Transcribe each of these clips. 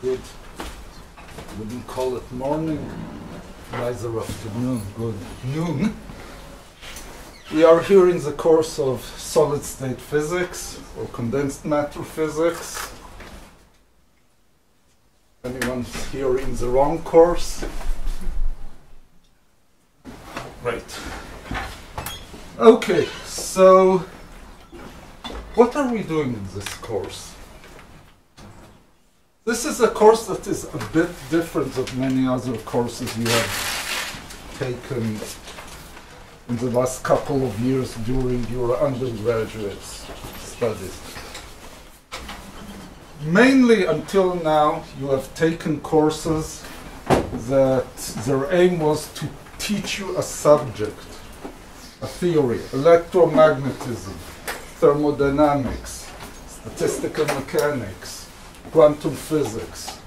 Good. Wouldn't call it morning, neither afternoon. Good noon. We are here in the course of solid-state physics or condensed matter physics. Anyone here in the wrong course? Right. Okay, so what are we doing in this course? This is a course that is a bit different than many other courses you have taken in the last couple of years during your undergraduate studies. Mainly until now, you have taken courses that their aim was to teach you a subject, a theory, electromagnetism, thermodynamics, statistical mechanics, quantum physics.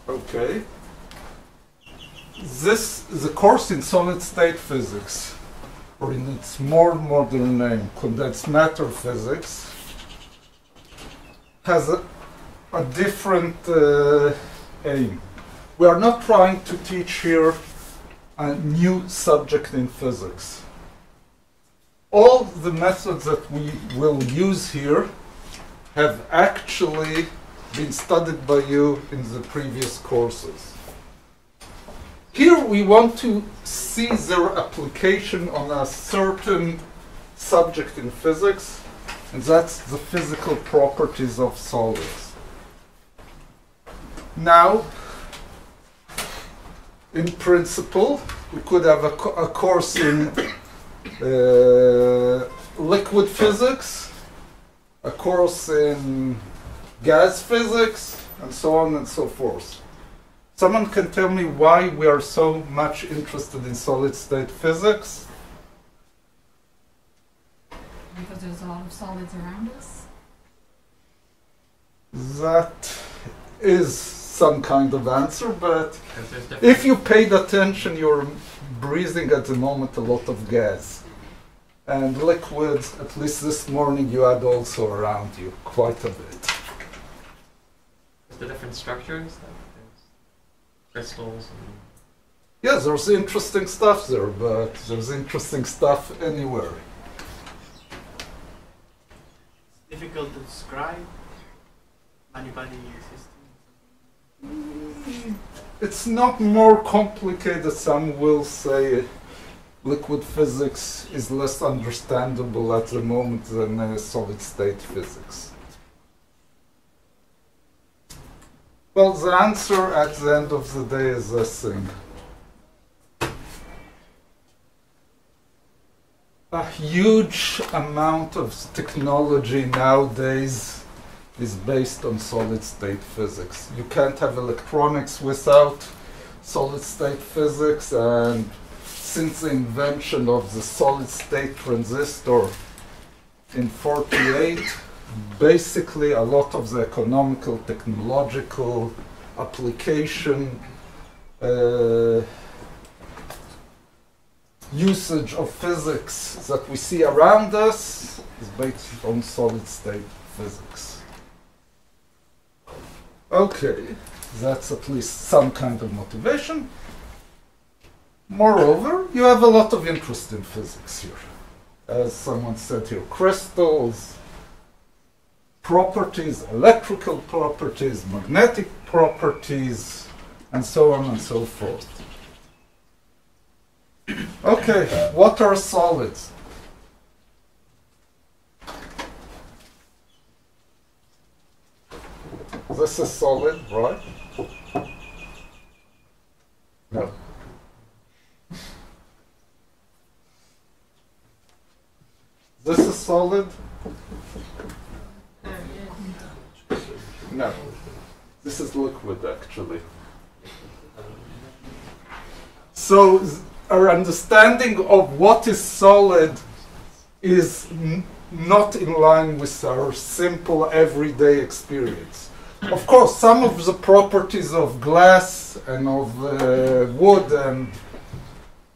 Okay. This is a course in solid-state physics, or in its more modern name, condensed matter physics, has a different aim. We are not trying to teach here a new subject in physics. All the methods that we will use here have actually been studied by you in the previous courses. Here we want to see their application on a certain subject in physics, and that's the physical properties of solids. Now, in principle, we could have a course in liquid physics, a course in gas physics, and so on and so forth. Someone can tell me why we are so much interested in solid-state physics? Because there's a lot of solids around us. That is some kind of answer, but if you paid attention, you're breathing at the moment a lot of gas. And liquids, at least this morning, you had also around you quite a bit. The different structures, like there's crystals. Yeah, there's interesting stuff there, but there's interesting stuff anywhere. Difficult to describe anybody system. It's not more complicated. Some will say liquid physics is less understandable at the moment than solid-state physics. Well, the answer at the end of the day is this thing. A huge amount of technology nowadays is based on solid-state physics. You can't have electronics without solid-state physics, and since the invention of the solid-state transistor in '48, basically a lot of the economical, technological application usage of physics that we see around us is based on solid-state physics. Okay, that's at least some kind of motivation. Moreover, you have a lot of interest in physics here. As someone said here, crystals, properties, electrical properties, magnetic properties, and so on and so forth. Okay, what are solids? This is solid, right? No. This is solid? No. This is liquid, actually. So, our understanding of what is solid is not in line with our simple everyday experience. Of course, some of the properties of glass and of wood and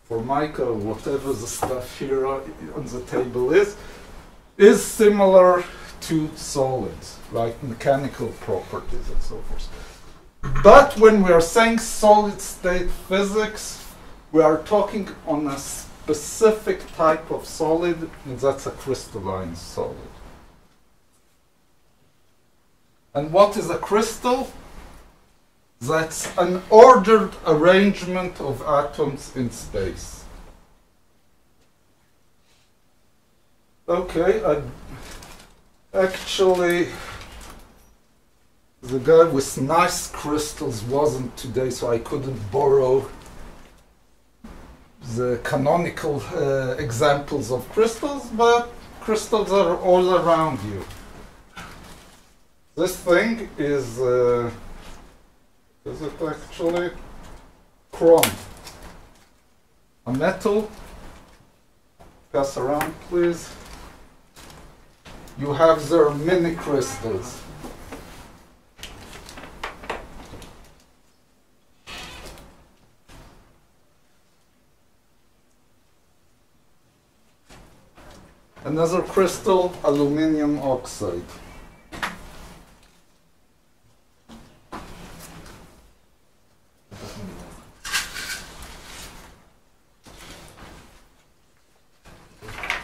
Formica, whatever the stuff here on the table is similar to solids, like mechanical properties and so forth. But when we are saying solid state physics, we are talking on a specific type of solid, and that's a crystalline solid. And what is a crystal? That's an ordered arrangement of atoms in space. Okay, actually, the guy with nice crystals wasn't today, so I couldn't borrow the canonical examples of crystals, but crystals are all around you. This thing is it actually chrome? A metal. Pass around, please. You have their mini crystals. Another crystal, aluminium oxide.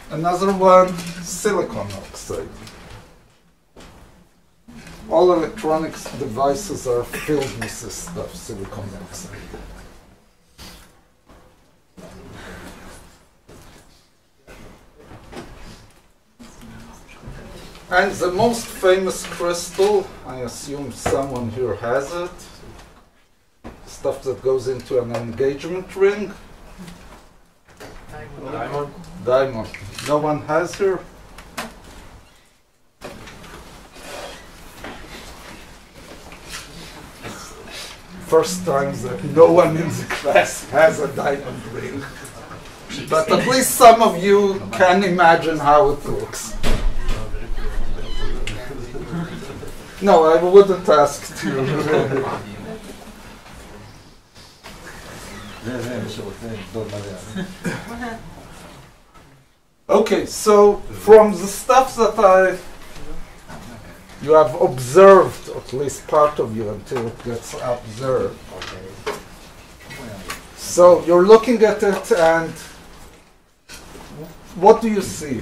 Another one, silicon oxide. All electronics devices are filled with this stuff, silicon oxide. And the most famous crystal, I assume someone here has it, stuff that goes into an engagement ring. Diamond. Diamond. No one has here? First time that no one in the class has a diamond ring. But at least some of you can imagine how it looks. No, I wouldn't ask to. Okay, so from the stuff that you have observed, at least part of you until it gets observed. So you're looking at it and what do you see?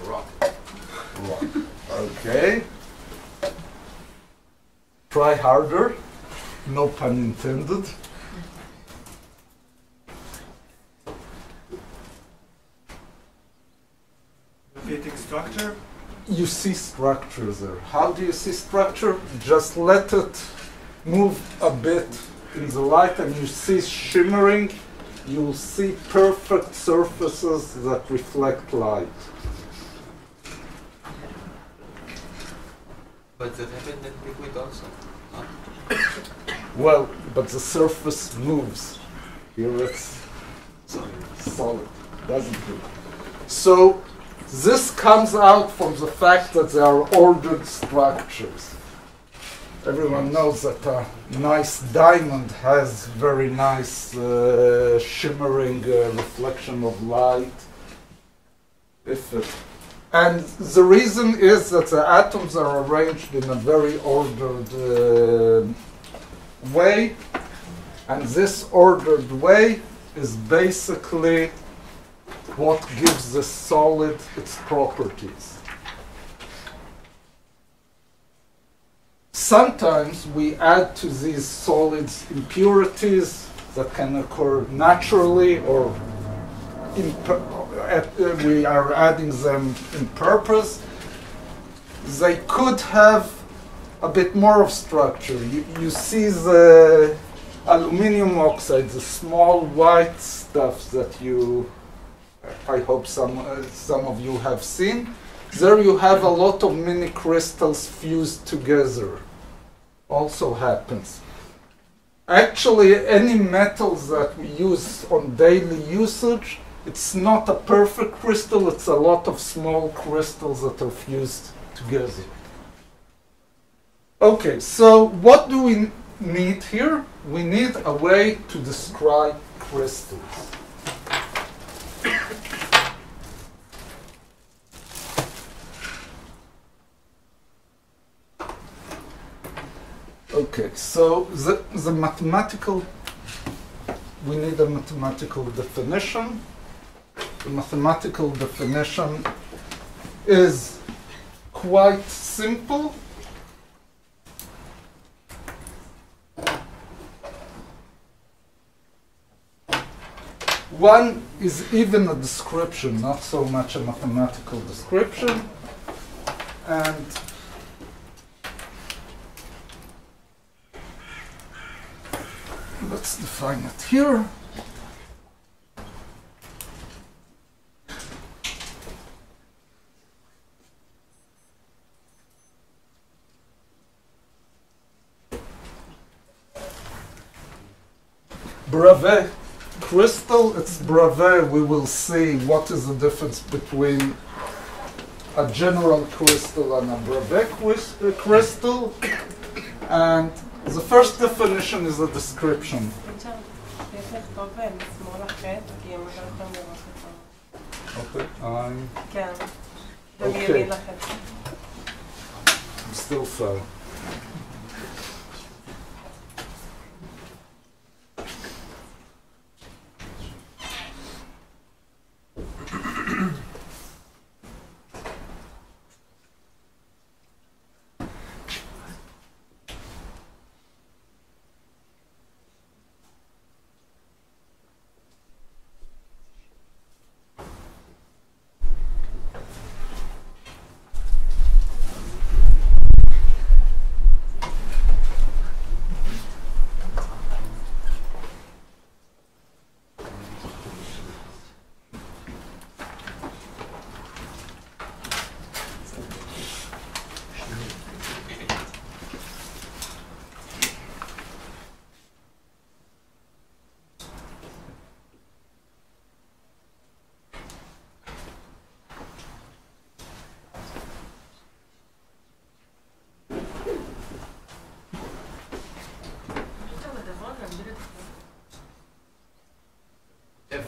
Rock. Rock. Okay. Try harder. No pun intended. Fitting structure. You see structure there. How do you see structure? Just let it move a bit in the light and you see shimmering. You'll see perfect surfaces that reflect light. But that happened in liquid also. Huh? Well, but the surface moves. Here it's solid, doesn't it? So this comes out from the fact that they are ordered structures. Everyone knows that a nice diamond has very nice shimmering reflection of light. And the reason is that the atoms are arranged in a very ordered way, and this ordered way is basically what gives the solid its properties. Sometimes we add to these solids impurities that can occur naturally, or we are adding them in purpose. They could have a bit more of structure. You see the aluminium oxide, the small white stuff that I hope some of you have seen. There you have a lot of mini crystals fused together. Also happens. Actually, any metals that we use on daily usage, it's not a perfect crystal, it's a lot of small crystals that are fused together. Okay, so what do we need here? We need a way to describe crystals. Okay, so the mathematical, we need a mathematical definition. The mathematical definition is quite simple. One is even a description, not so much a mathematical description. And let's define it here. Brevet crystal, it's brevet. We will see what is the difference between a general crystal and a brevet crystal. And the first definition is a description. Okay, I'm still fine.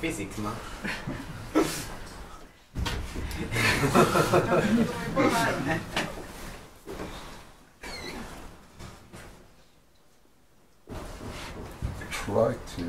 Physics, man. Try to.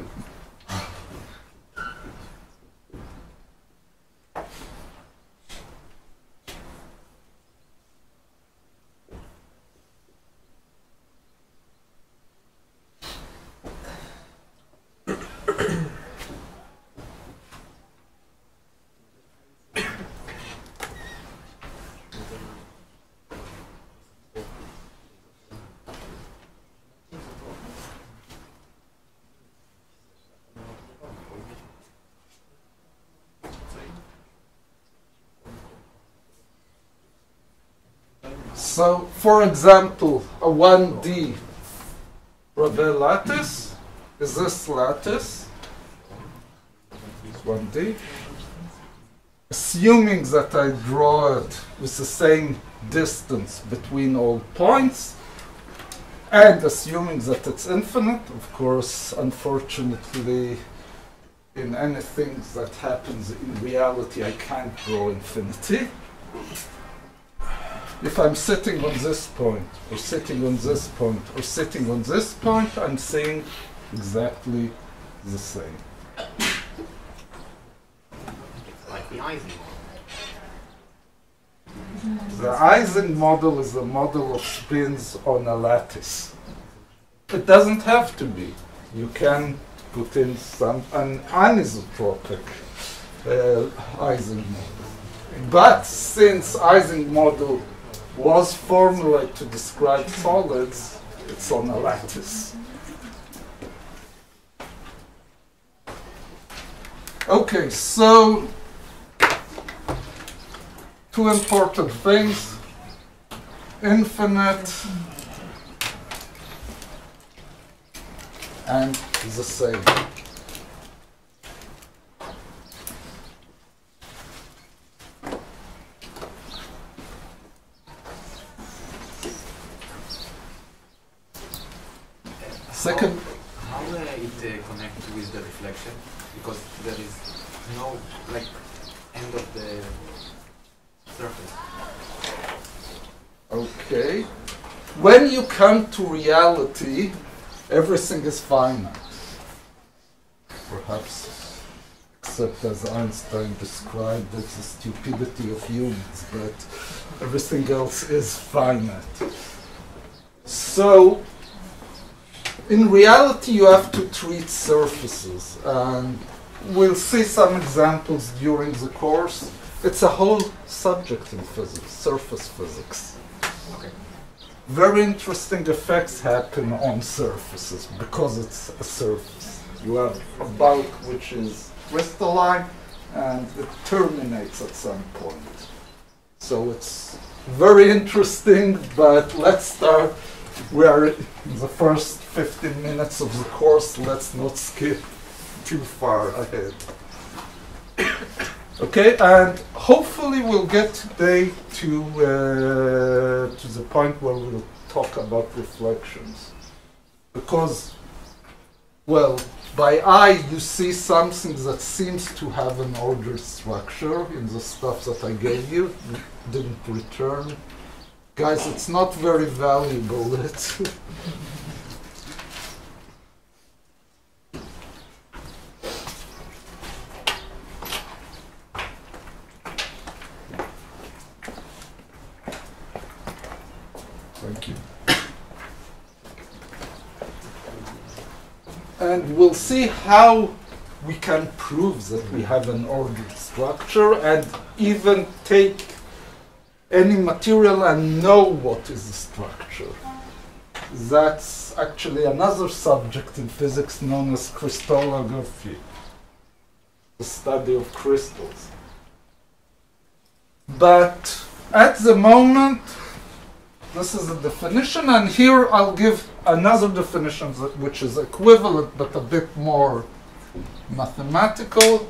So, for example, a 1D Brevet lattice is this lattice. It's 1D. Assuming that I draw it with the same distance between all points, and assuming that it's infinite. Of course, unfortunately, in anything that happens in reality, I can't draw infinity. If I'm sitting on this point, or sitting on this point, or sitting on this point, I'm seeing exactly the same. Like the Ising model. The Ising model is a model of spins on a lattice. It doesn't have to be. You can put in an anisotropic Ising model. But since Ising model was formulated to describe solids, it's on a lattice. Okay, so two important things: infinite and the same. Second, how it connects with the reflection? Because there is no like end of the surface. okay. when you come to reality, everything is finite. Perhaps, except as Einstein described it, the stupidity of humans, but everything else is finite. So, in reality, you have to treat surfaces, and we'll see some examples during the course. It's a whole subject in physics, surface physics. Okay. Very interesting effects happen on surfaces because it's a surface. You have a bulk which is crystalline and it terminates at some point. So it's very interesting, but let's start. We are in the first 15 minutes of the course. Let's not skip too far ahead. Okay, and hopefully we'll get today to the point where we'll talk about reflections. Because, well, by eye you see something that seems to have an ordered structure in the stuff that I gave you, didn't return. Guys, it's not very valuable. Thank you. And we'll see how we can prove that we have an ordered structure and even take any material and know what is the structure. That's actually another subject in physics known as crystallography, the study of crystals. But at the moment, this is a definition, and here I'll give another definition which is equivalent but a bit more mathematical.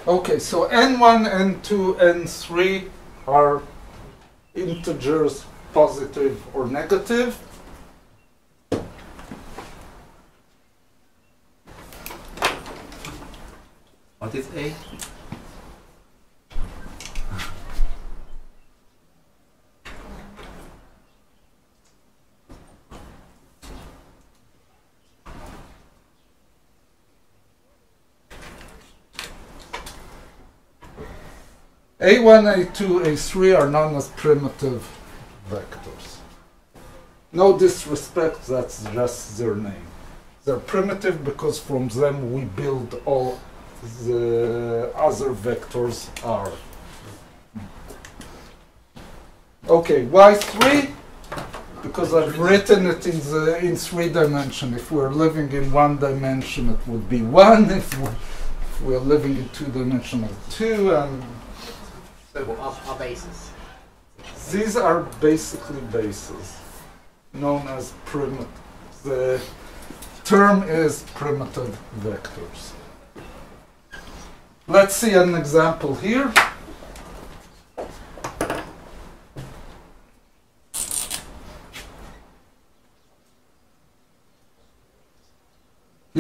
Okay, so n1, n2, n3 are integers, positive or negative. What is A? A1, A2, A3 are known as primitive vectors. No disrespect, that's just their name. They're primitive because from them we build all the other vectors are. Okay, why 3? Because I've written it in 3 dimensions. If we're living in 1 dimension, it would be 1. If we're living in 2 dimensions, 2. And Are bases. these are basically bases, known as primitive. The term is primitive vectors. Let's see an example here.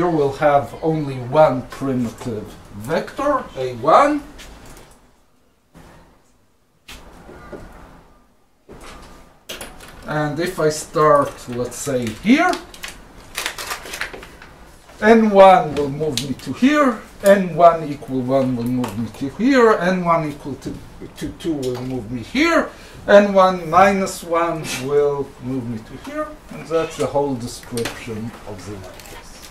here we'll have only one primitive vector, A1. And if I start, let's say, here, n1 will move me to here, n1 equal 1 will move me to here, n1 equal to 2 will move me here, n1 minus 1 will move me to here, and that's the whole description of the lattice.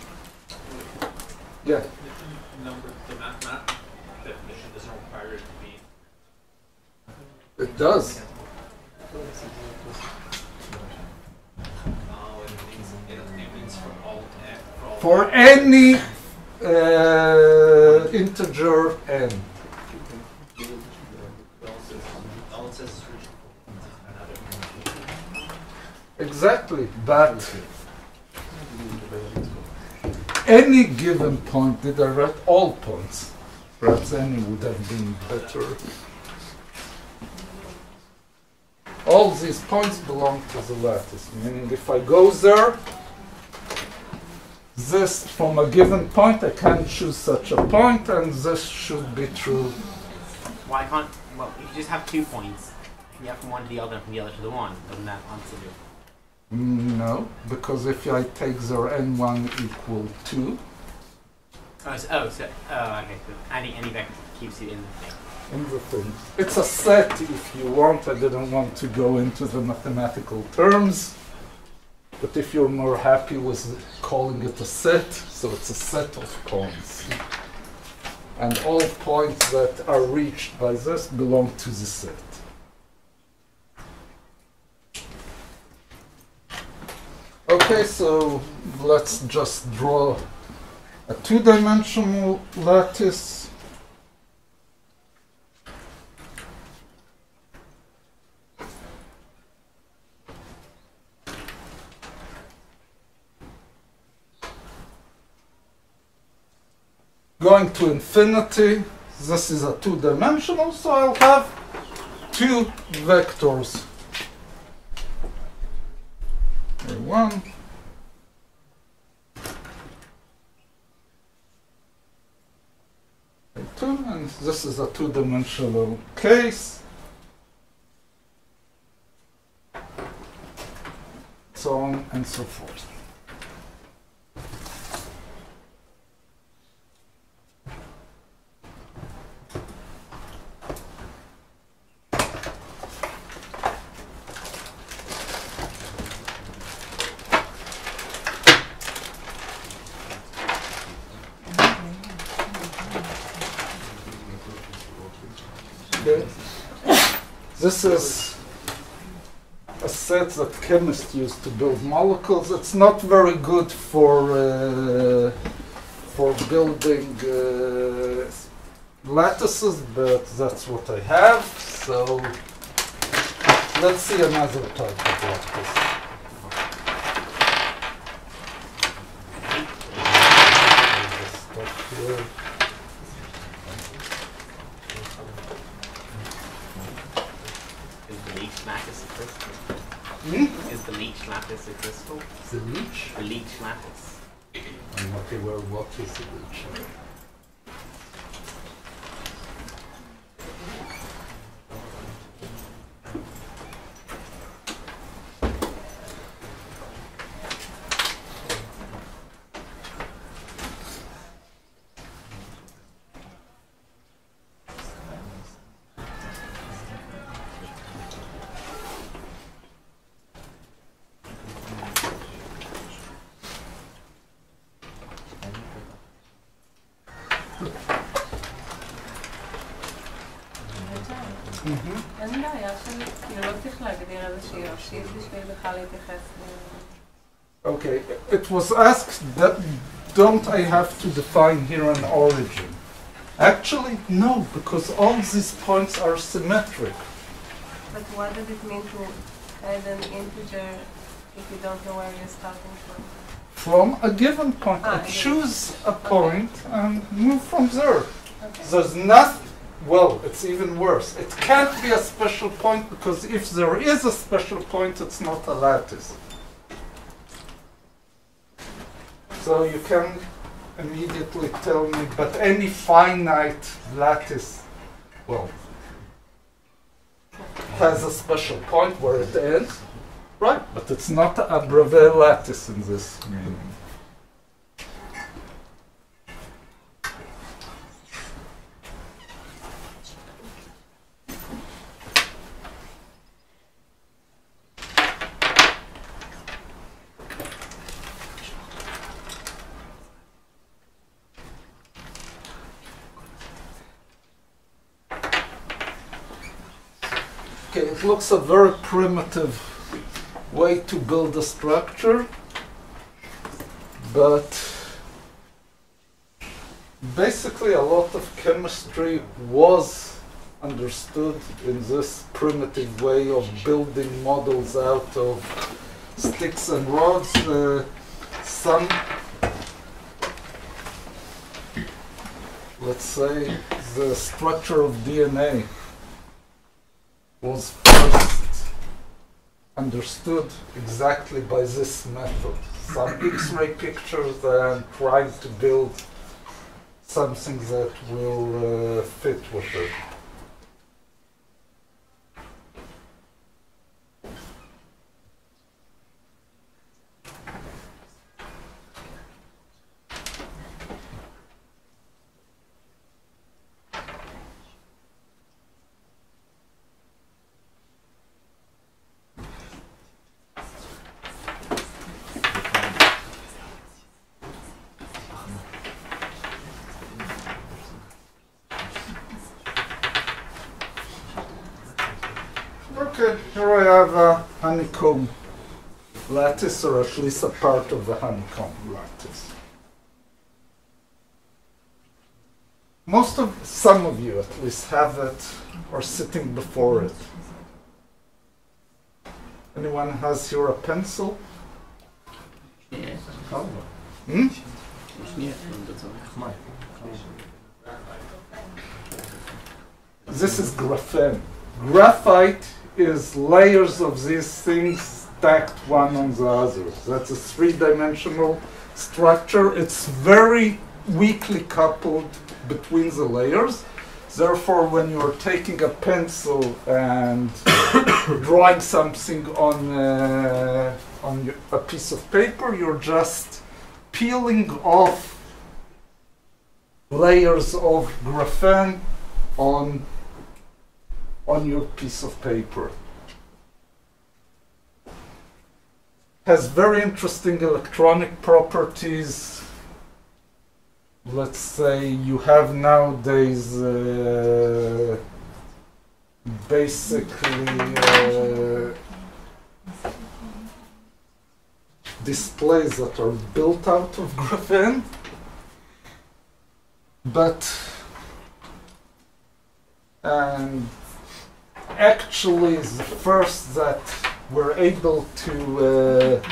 Yeah? The mathematical definition doesn't require it to be. It does. It means for all For any integer n. all it says is Exactly, but any given point, did I write all points? Perhaps any would have been better. All these points belong to the lattice, meaning if I go there, this from a given point, I can choose such a point, and this should be true. Why can't, well, if you just have 2 points, you have from one to the other and from the other to the one, doesn't that answer you? No, because if I take their n1 equal 2, Okay, so any vector keeps you in the thing. in the thing. It's a set if you want. I didn't want to go into the mathematical terms. But if you're more happy with calling it a set, so it's a set of points. And all points that are reached by this belong to the set. Okay, so let's just draw a two-dimensional lattice. Going to infinity, this is a two-dimensional, so I'll have two vectors. A1 A2, and this is a two-dimensional case. So on and so forth. This is a set that chemists use to build molecules. It's not very good for building lattices, but that's what I have. So let's see another type of lattice. Stuff here. Lattice a crystal? Is the leech lattice a crystal? The leech? A leech lattice. I'm not aware what is the leech. אין בעיה כאילו לא צריך להגדיר איזושהי ראשית בשביל בכלל להתייחס Okay, it was asked that don't I have to define here an origin? Actually, no, because all these points are symmetric. But what does it mean to add an integer if you don't know where you're starting from? From a given point, I choose a point and move from there. Okay. There's nothing. Well, it's even worse. It can't be a special point because if there is a special point, it's not a lattice. So you can immediately tell me, but any finite lattice, well, has a special point where it ends, right? But it's not a Bravais lattice in this meaning. Okay, it looks a very primitive way to build a structure, but basically a lot of chemistry was understood in this primitive way of building models out of sticks and rods. Some, let's say, the structure of DNA was first understood exactly by this method. Some X-ray pictures and trying to build something that will fit with it. Okay, here I have a honeycomb lattice, or at least a part of the honeycomb lattice. Some of you at least have it or sitting before it. Anyone has here a pencil? Yeah. Hmm? This is graphene. Graphite is layers of these things stacked one on the other. That's a three-dimensional structure. It's very weakly coupled between the layers. Therefore, when you're taking a pencil and drawing something on a piece of paper, you're just peeling off layers of graphene on your piece of paper. Has very interesting electronic properties. Let's say you have nowadays basically displays that are built out of graphene, and actually the first that were able to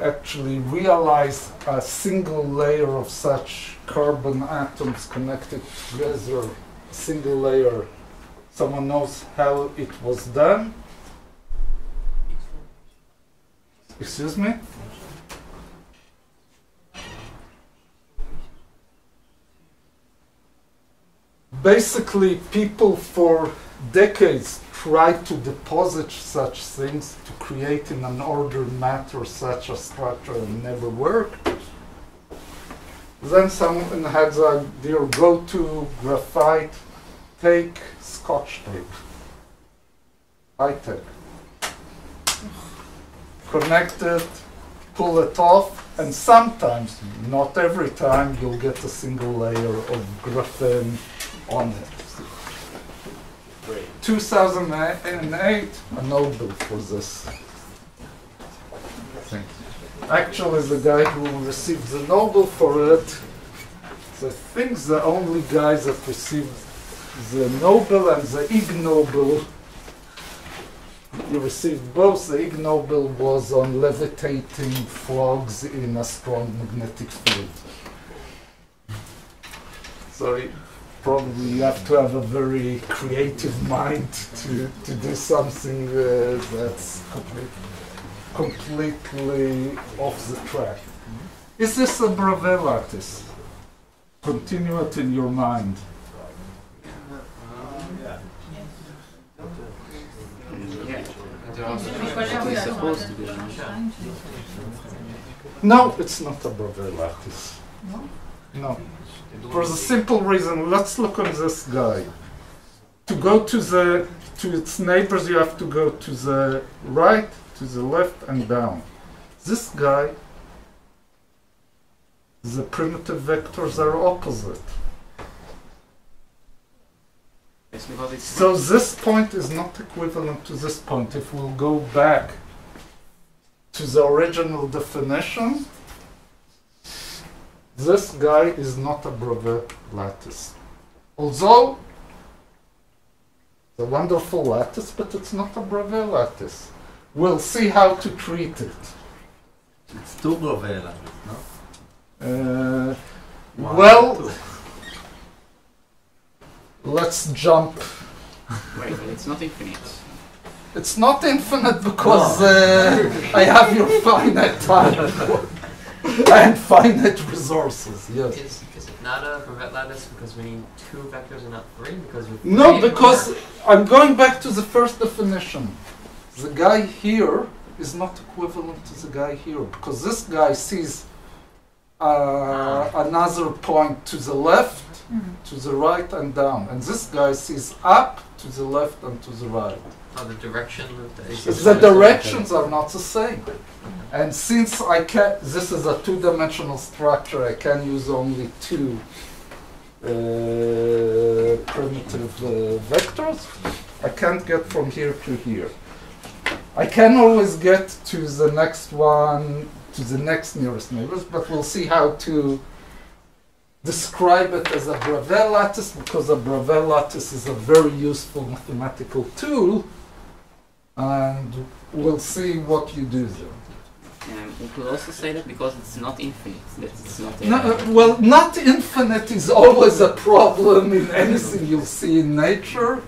actually realize a single layer of such carbon atoms connected together, a single layer. Someone knows how it was done? Excuse me? Basically, people for decades tried to deposit such things to create in an ordered matter such a structure, and never worked. Then someone had the idea, go to graphite, take Scotch tape, high-tech, connect it, pull it off, and sometimes, not every time, you'll get a single layer of graphene on it. 2008, a Nobel for this thing. Actually, the guy who received the Nobel for it, I think the only guy that received the Nobel and the Ig Nobel, he received both. The Ig Nobel was on levitating frogs in a strong magnetic field. So probably you have to have a very creative mind to do something that's completely off the track. Is this a Bravais lattice? Continue it in your mind. It's supposed to be. No, it's not a Bravais lattice. No. For the simple reason, let's look on this guy. To go to its neighbors, you have to go to the right, to the left, and down. This guy, the primitive vectors are opposite. It's because it's So this point is not equivalent to this point. If we'll go back to the original definition, this guy is not a Bravais lattice. Although, it's a wonderful lattice, but it's not a Bravais lattice. We'll see how to treat it. It's two Bravais lattice, no? One, Well, two. let's jump. Wait, but it's not infinite. It's not infinite because I have your finite time and finite resources. Yes. Is it not a Bravais lattice because we need two vectors and not three? Because with No, three, because I'm going back to the first definition. The guy here is not equivalent to the guy here because this guy sees another point to the left, to the right, and down, and this guy sees up to the left and to the right. the direction of The directions are not the same. And since this is a two-dimensional structure, I can use only two primitive vectors. I can't get from here to here. I can always get to the next one, to the next nearest neighbors, but we'll see how to describe it as a Bravais lattice, because a Bravais lattice is a very useful mathematical tool, and we'll see what you do there. We could also say that because it's not infinite, that it's not. Well, not infinite is always a problem in anything you'll see in nature,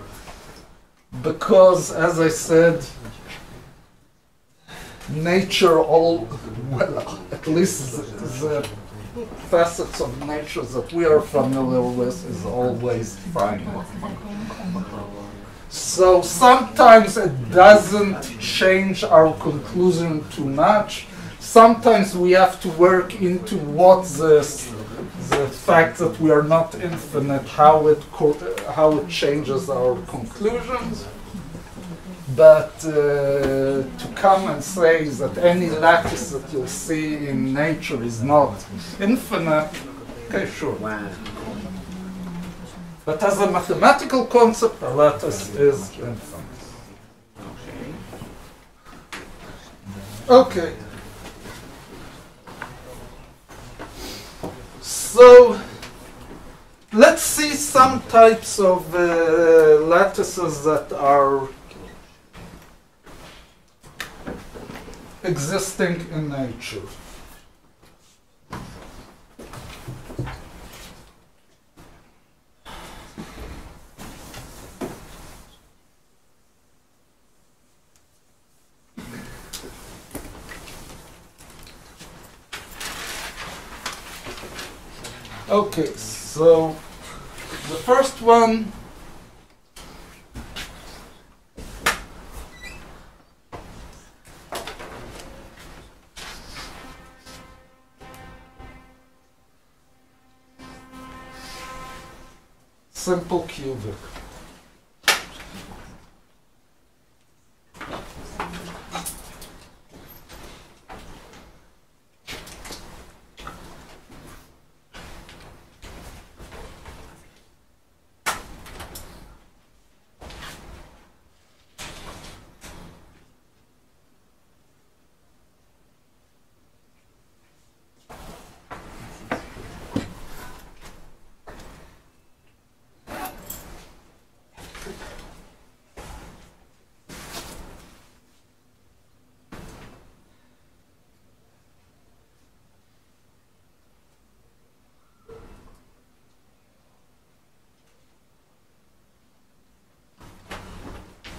because, as I said, nature at least the facets of nature that we are familiar with is always finite. So sometimes it doesn't change our conclusion too much. Sometimes we have to work into what the fact that we are not infinite, how it changes our conclusions. But to come and say that any lattice that you'll see in nature is not infinite, okay, sure. Wow. But as a mathematical concept, a lattice is infinite. Okay. So let's see some types of lattices that are existing in nature. Okay, so the first one simple cubic.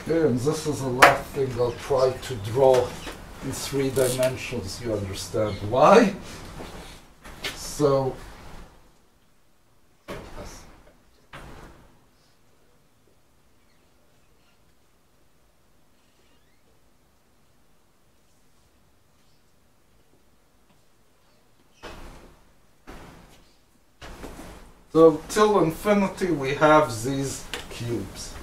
And this is the last thing I'll try to draw in 3 dimensions. You understand why? So So till infinity we have these cubes.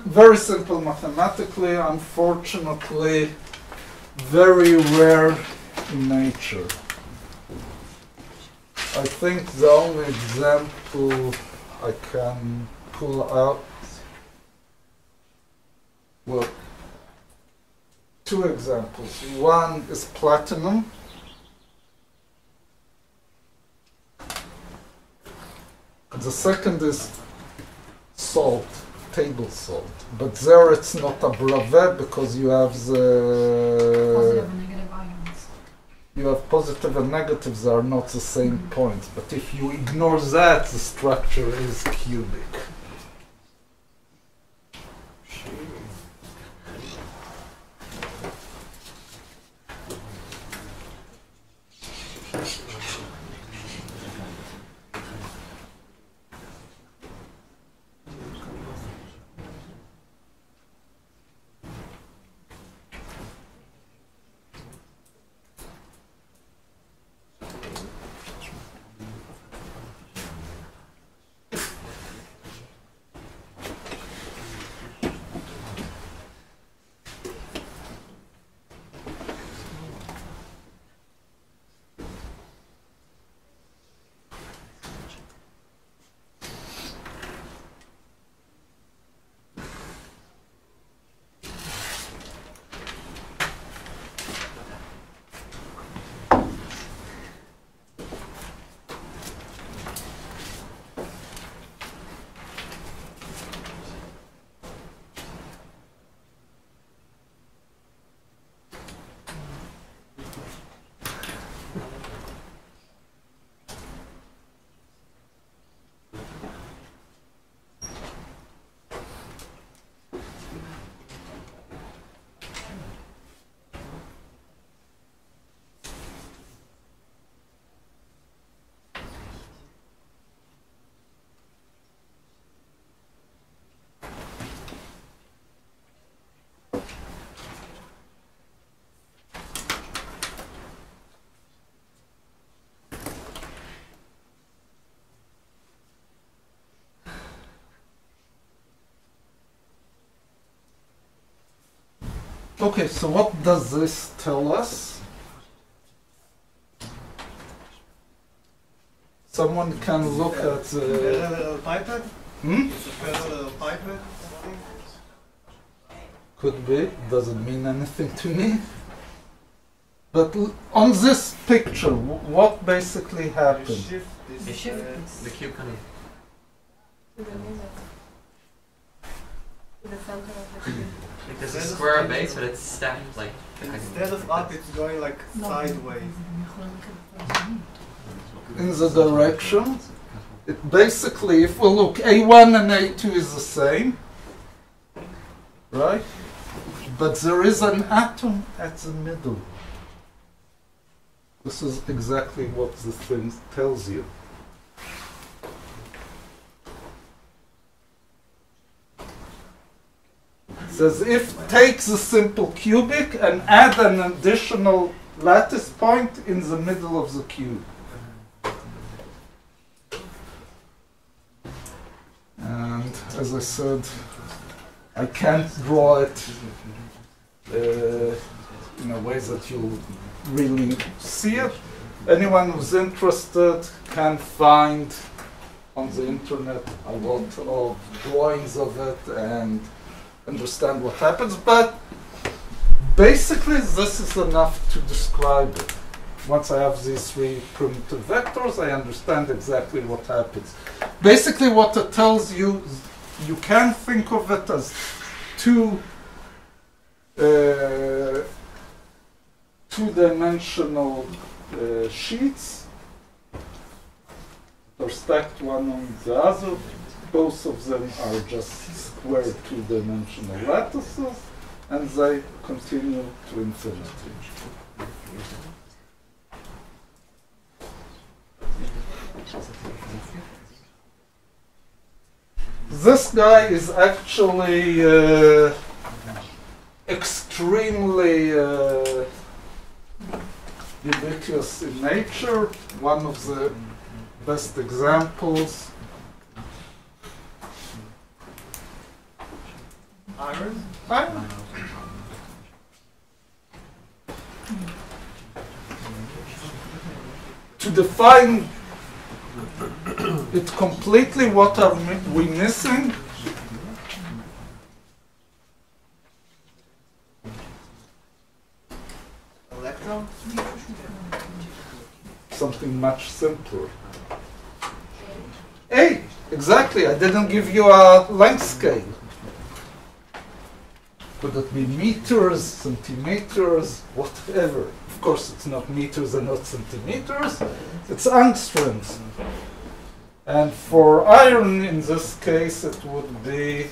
Very simple mathematically, unfortunately very rare in nature. I think the only example I can pull out, well, two examples. One is platinum. The second is salt, table salt. But there it's not a brevet because you have Positive and negative ions. you have positive and negatives that are not the same points. But if you ignore that, the structure is cubic. Okay, so what does this tell us? Someone can look at the... Parallel pipette? Hmm? It's a parallel pipette. Could be, doesn't mean anything to me. But on this picture, what basically happened? Shift this, The cube kind of. To the middle. To the center of the cube. Like there's a square base, but it's stacked like. instead of up, it's going like sideways. In the direction. It basically, if we look, A1 and A2 is the same, right? But there is an atom at the middle. This is exactly what the thing tells you. It says if take the simple cubic and add an additional lattice point in the middle of the cube. And as I said, I can't draw it in a way that you really see it. Anyone who's interested can find on the internet a lot of drawings of it and understand what happens, but basically this is enough to describe it. Once I have these three primitive vectors, I understand exactly what happens. Basically what it tells you, you can think of it as two-dimensional sheets. They're stacked one on the other. Both of them are just square two-dimensional lattices. and they continue to infinity. This guy is actually extremely ubiquitous in nature. One of the best examples. Iron? Iron. To define it completely, what are we missing? Electron? Something much simpler. Hey, exactly, I didn't give you a length scale. Could it be meters, centimeters, whatever? Of course, it's not meters and not centimeters, it's angstroms. And for iron, in this case, it would be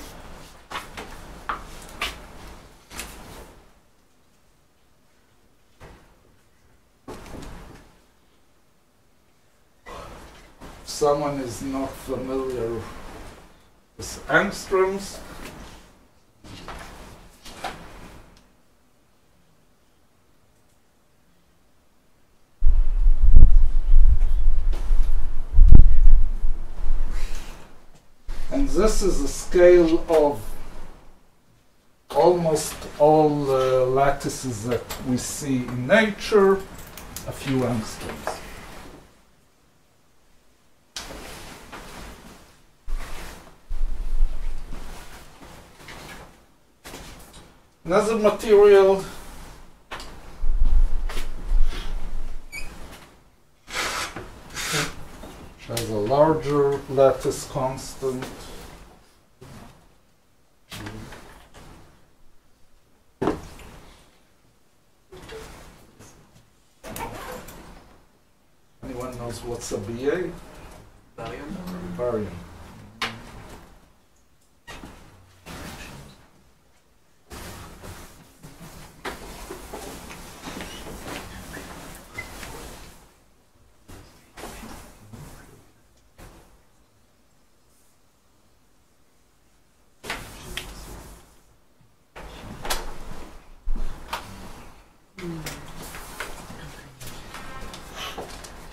if someone is not familiar with angstroms. And this is a scale of almost all lattices that we see in nature, a few angstroms. Another material has a larger lattice constant. Anyone knows what's a BA? Barium? Barium.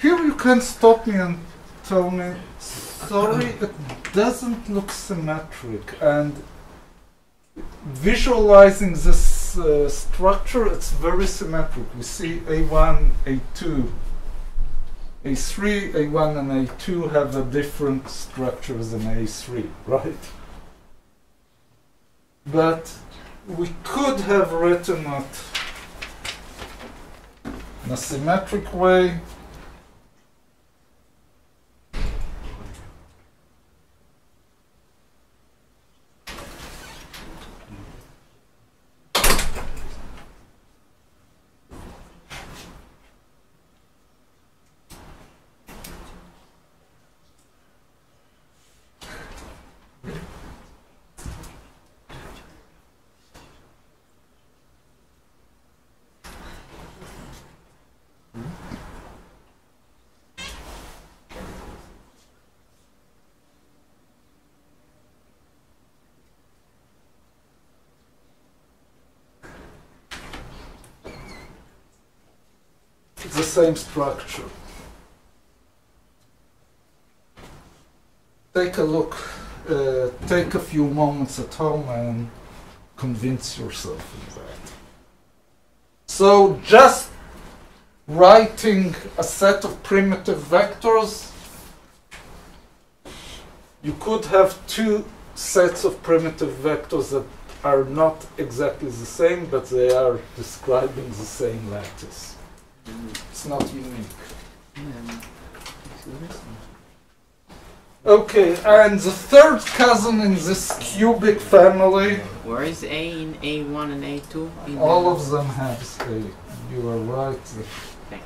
Here you can stop me and tell me, sorry, it doesn't look symmetric. And visualizing this structure, it's very symmetric. We see A1, A2, A3, A1 and A2 have a different structure than A3, right? But we could have written it in a symmetric way. It's the same structure. Take a look, take a few moments at home and convince yourself of that. So just writing a set of primitive vectors, you could have two sets of primitive vectors that are not exactly the same, but they are describing the same lattice. It's not unique. Okay, and the third cousin in this cubic family. Where is A in A1 and A2? All of them have A. You are right. Thanks.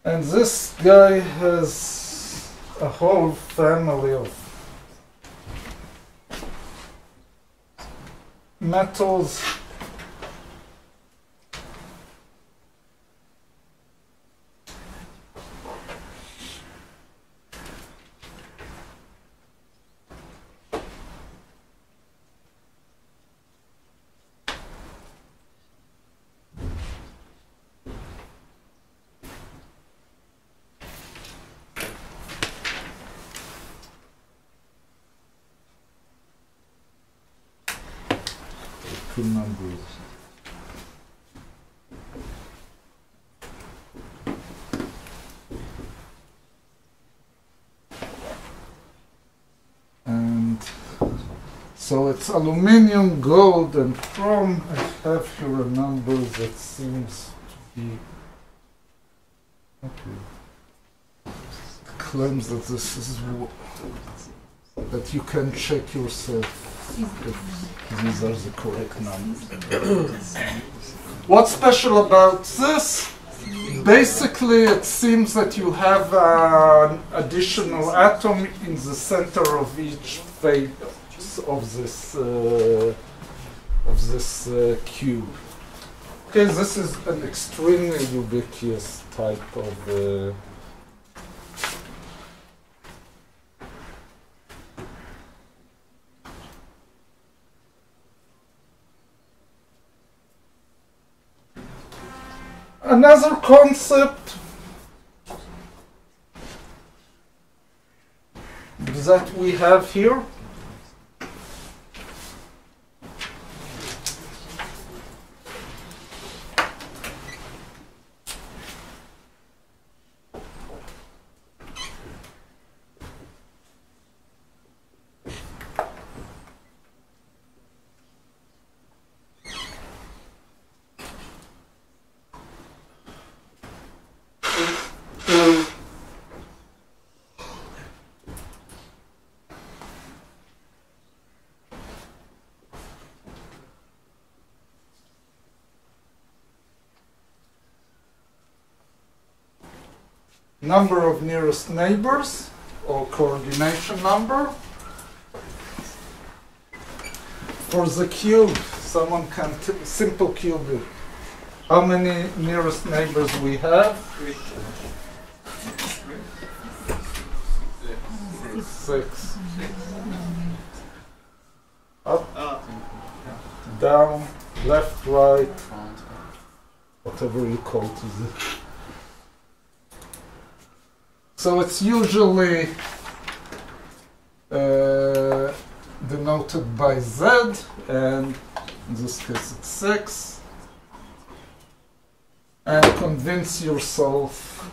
And this guy has a whole family of metals. Two numbers. And so it's aluminium, gold, and chrome. I have here a number that seems to be okay. Claims that this is that you can check yourself if these are the correct numbers. What's special about this? Basically, it seems that you have an additional atom in the center of each face of this cube. Okay, this is an extremely ubiquitous type of another concept that we have here number of nearest neighbors, or coordination number. For the cube, someone can simple cube. How many nearest neighbors we have? 6. Up, down, left, right, whatever you call it. So it's usually denoted by Z, and in this case it's 6. And convince yourself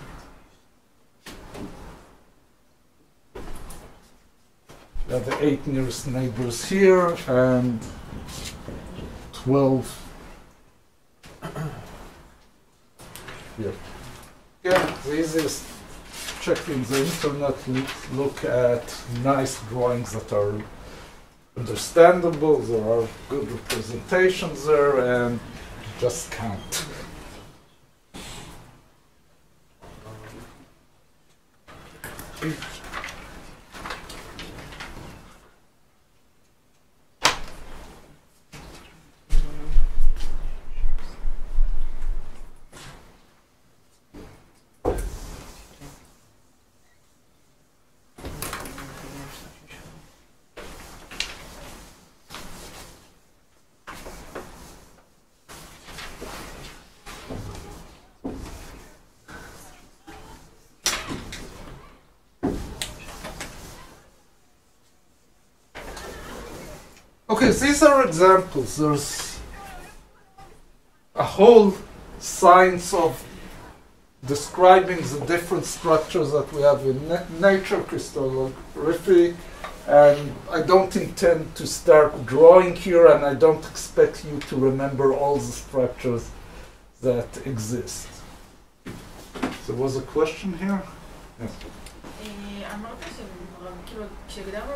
that the 8 nearest neighbors here and 12 here. Yeah, the easiest. Check in the internet, look at nice drawings that are understandable, there are good representations there, and just count. Okay, these are examples. There's a whole science of describing the different structures that we have in nature, crystallography, and I don't intend to start drawing here, and I don't expect you to remember all the structures that exist. There was a question here? Yes. אמרת שכאילו כשהגדרנו,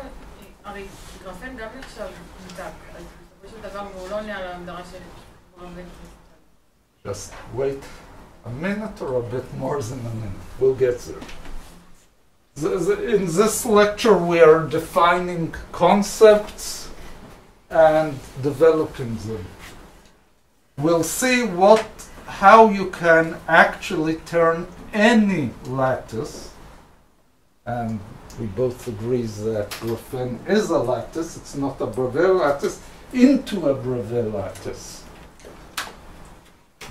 הרי גרפן גם נחשב מותג, אז בסופו של דבר הוא לא עונה על ההגדרה של גרפן. Just wait. A minute or a bit more than a minute. We'll get there. In this lecture, we are defining concepts and developing them. We'll see how you can actually turn any lattice, and we both agree that graphene is a lattice, it's not a Bravais lattice, into a Bravais lattice.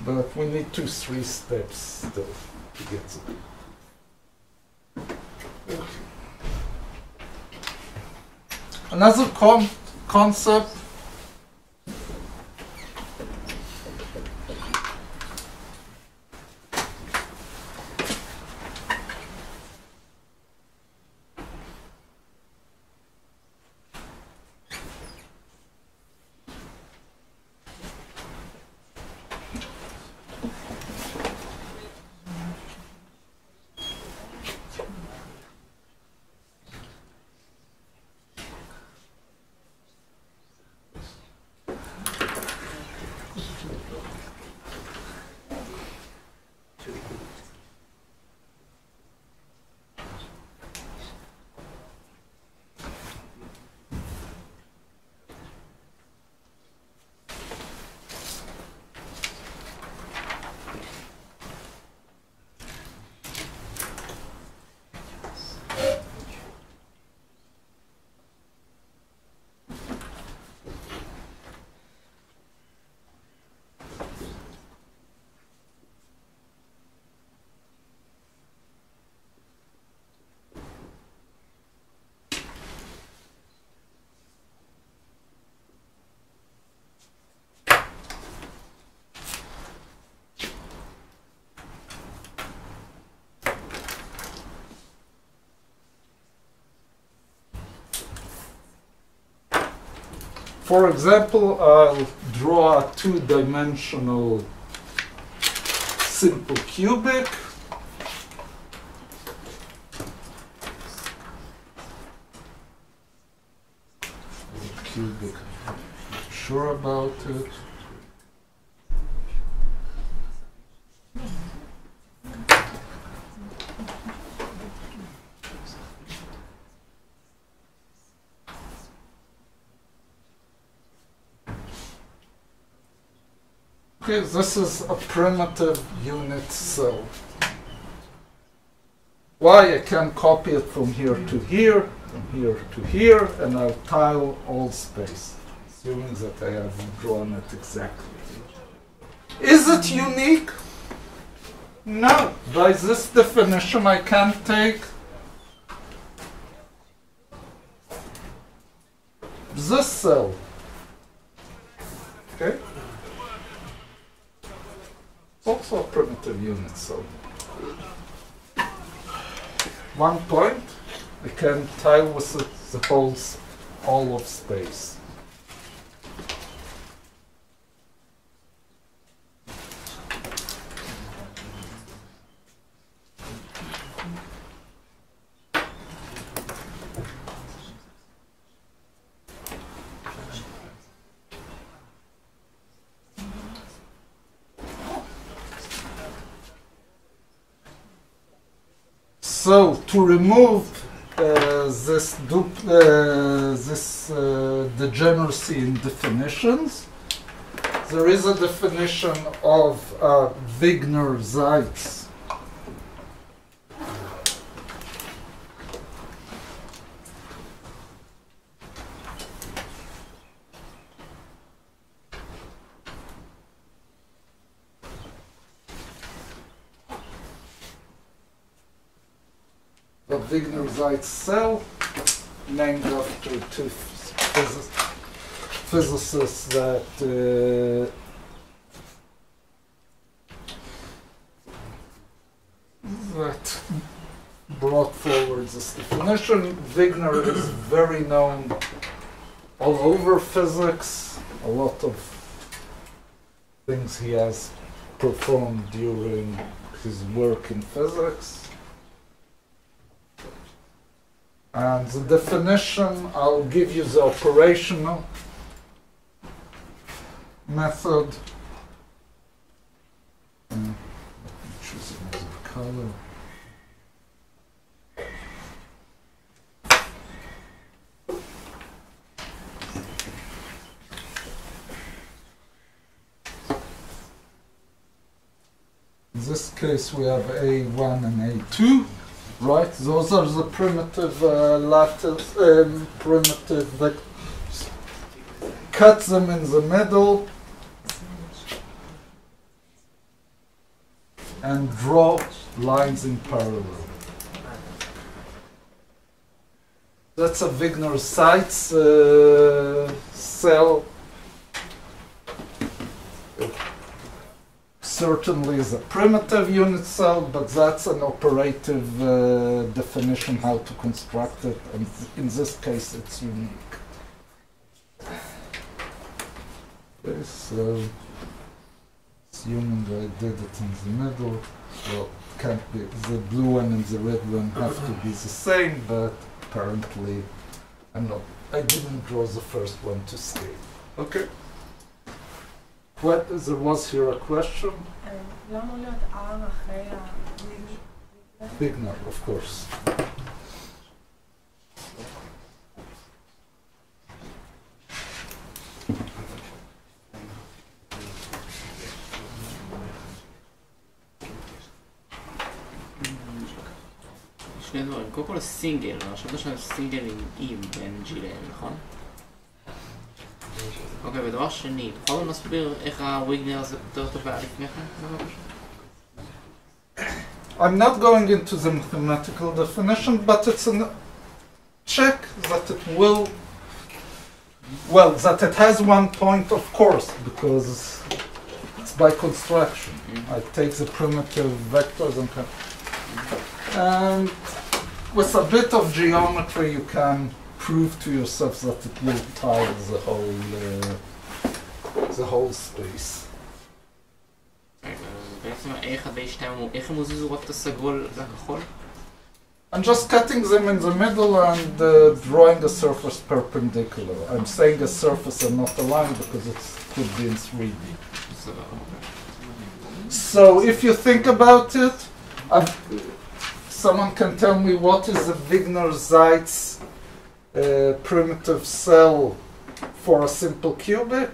But we need 2-3 steps still to get there. Okay. Another concept For example, I'll draw a two-dimensional simple cubic. Cubic, I'm not sure about it. Okay, this is a primitive unit cell. Why? I can copy it from here to here, from here to here, and I'll tile all space, assuming that I have drawn it exactly. Is it unique? No. By this definition, I can take this cell. Okay? It's also a primitive unit cell. One point, I can tile with it the all of space. So to remove this degeneracy in definitions, there is a definition of Wigner-Seitz. The Wigner-Seitz cell, named after two physicists that brought forward this definition. Wigner is very known all over physics. A lot of things he has performed during his work in physics. And the definition, I'll give you the operational method. color. In this case, we have A1 and A2, right? Those are the primitive lattice, primitive vectors. Cut them in the middle and draw lines in parallel. That's a Wigner's Seitz cell. Certainly is a primitive unit cell, but that's an operative definition how to construct it, and in this case it's unique. Okay, so assuming I did it in the middle, well, can't be, the blue one and the red one have to be the same, but apparently I didn't draw the first one to scale. Okay. What, there was here a question? לא אמור להיות R אחרי ה... Wigner, of course. שני דברים, קודם כל הסינגל, חשבת שהסינגל עם בין G ל-N, נכון? אוקיי, ודבר שני, תוכל לנו להסביר איך הוויגנר הזה פותר אותו בעיה לפני כן? I'm not going into the mathematical definition, but it's a check that it will, well, that it has one point, of course, because it's by construction. I take the primitive vectors and with a bit of geometry you can prove to yourself that it will tile the whole space. בעצם איך ה-B2 איך הם הוזיזו רק את הסגול לכחול? I'm just cutting them in the middle and drawing a surface perpendicular. I'm saying a surface and not a line because it could be in 3D. So if you think about it, someone can tell me what is the Wigner-Seitz primitive cell for a simple cubic?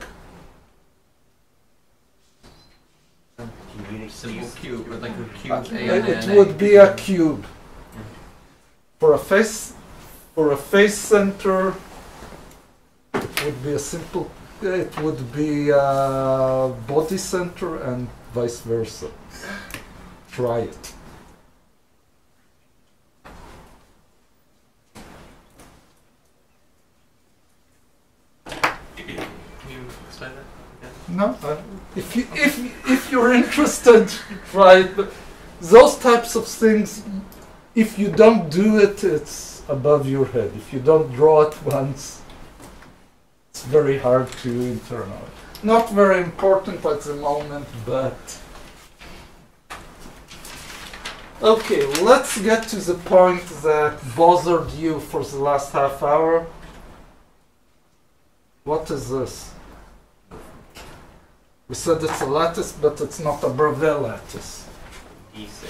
Simple cube, or like a cube It would be a cube. For a face center, it would be a simple. It would be a body center and vice versa. Try it. No, if you're interested, try it. But those types of things, if you don't do it, it's above your head. If you don't draw it once, it's very hard to internalize. Not very important at the moment, but okay. Let's get to the point that bothered you for the last half hour. What is this? We said it's a lattice, but it's not a Bravais lattice. E6.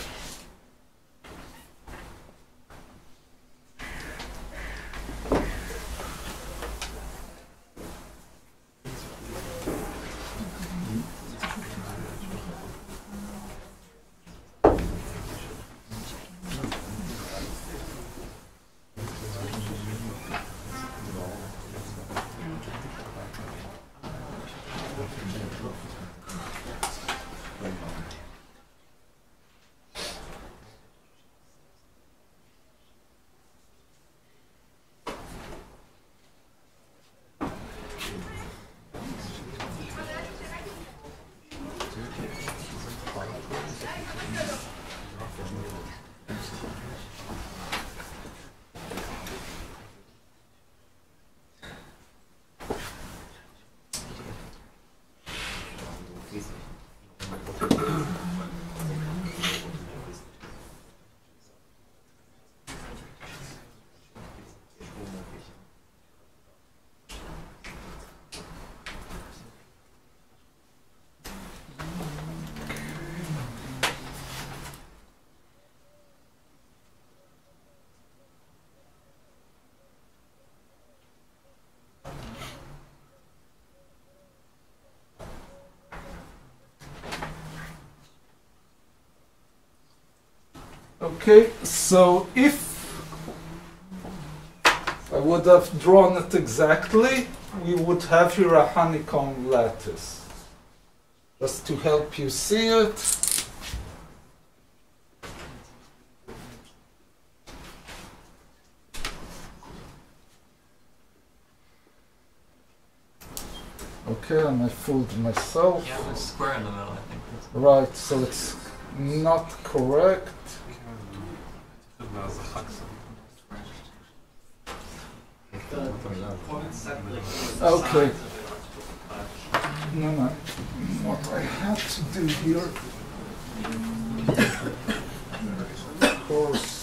Okay, so if I would have drawn it exactly, we would have here a honeycomb lattice. Just to help you see it. Okay, and I fooled myself. Yeah, there's a square in the middle, I think. Right, so it's not correct. Okay. No, no. What I have to do here, of course.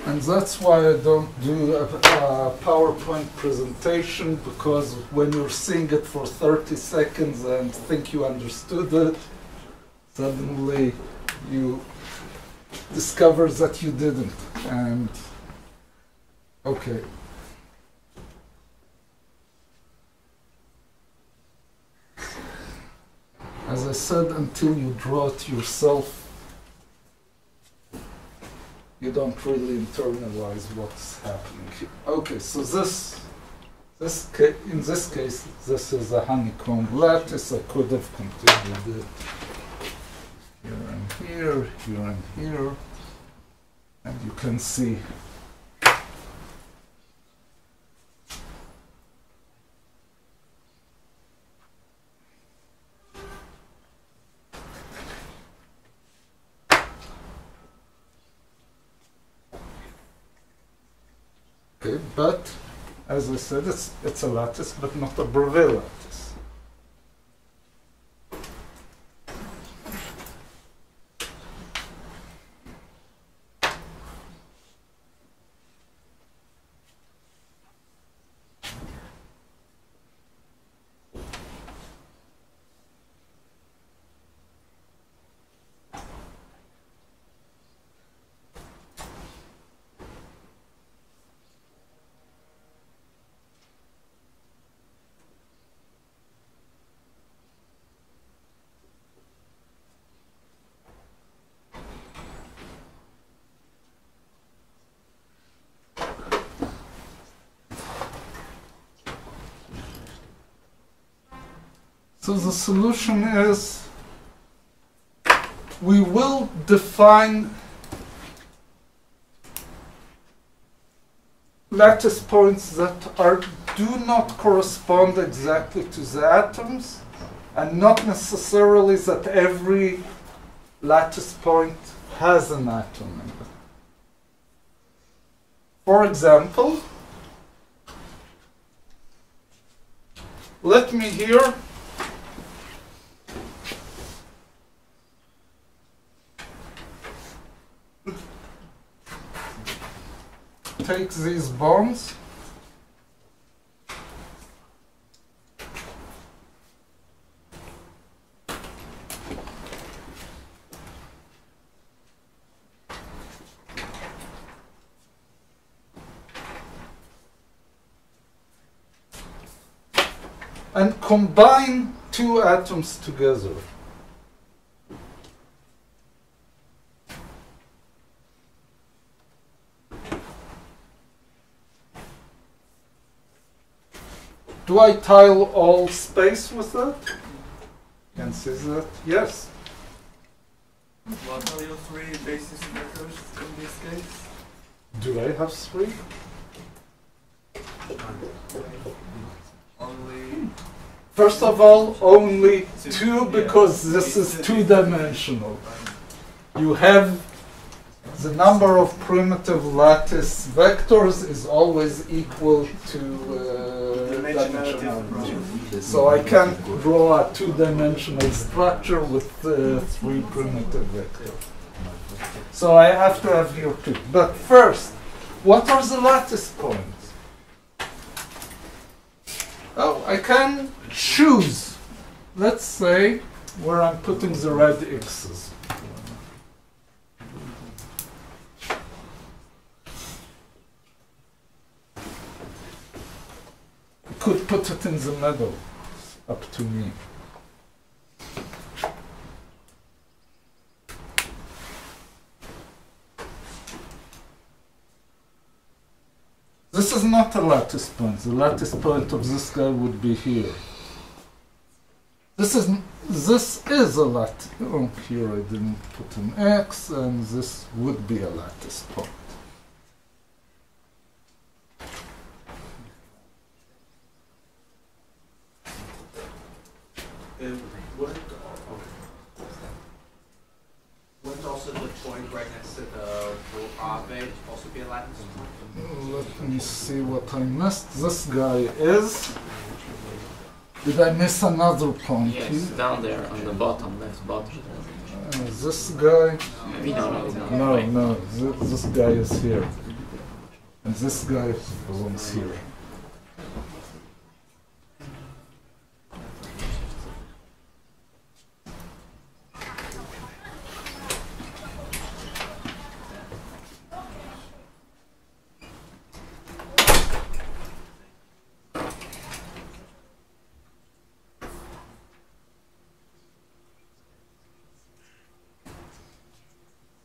And that's why I don't do a PowerPoint presentation, because when you're seeing it for 30 seconds and think you understood it, suddenly you discover that you didn't. And okay. As I said, until you draw it yourself, you don't really internalize what's happening. Okay, so in this case, this is a honeycomb lattice. I could have continued it here and here, here and here, and you can see. Okay, but as I said, it's a lattice, but not a Bravais lattice. So the solution is, we will define lattice points that do not correspond exactly to the atoms, and not necessarily that every lattice point has an atom in it. For example, let me here take these bonds and combine two atoms together. Do I tile all space with that? Can see that? Yes. What are your three basis vectors in this case? Do I have three? Only First of all, only two, because this is two-dimensional. You have the number of primitive lattice vectors is always equal to dimensionality. So I can't draw a two-dimensional structure with three primitive vectors. So I have to have here two. But first, what are the lattice points? Oh, I can choose. Let's say where I'm putting the red X's. Could put it in the middle, up to me. This is not a lattice point. The lattice point of this guy would be here. This is a lattice. Oh, here I didn't put an X, and this would be a lattice point. Wouldn't also the point right next to the Prof edge also be a lattice point? Let me see what I missed. This guy is. Did I miss another point? Yes, down there on the bottom, left bottom. This guy. We don't know. No. This guy is here, and this guy belongs here.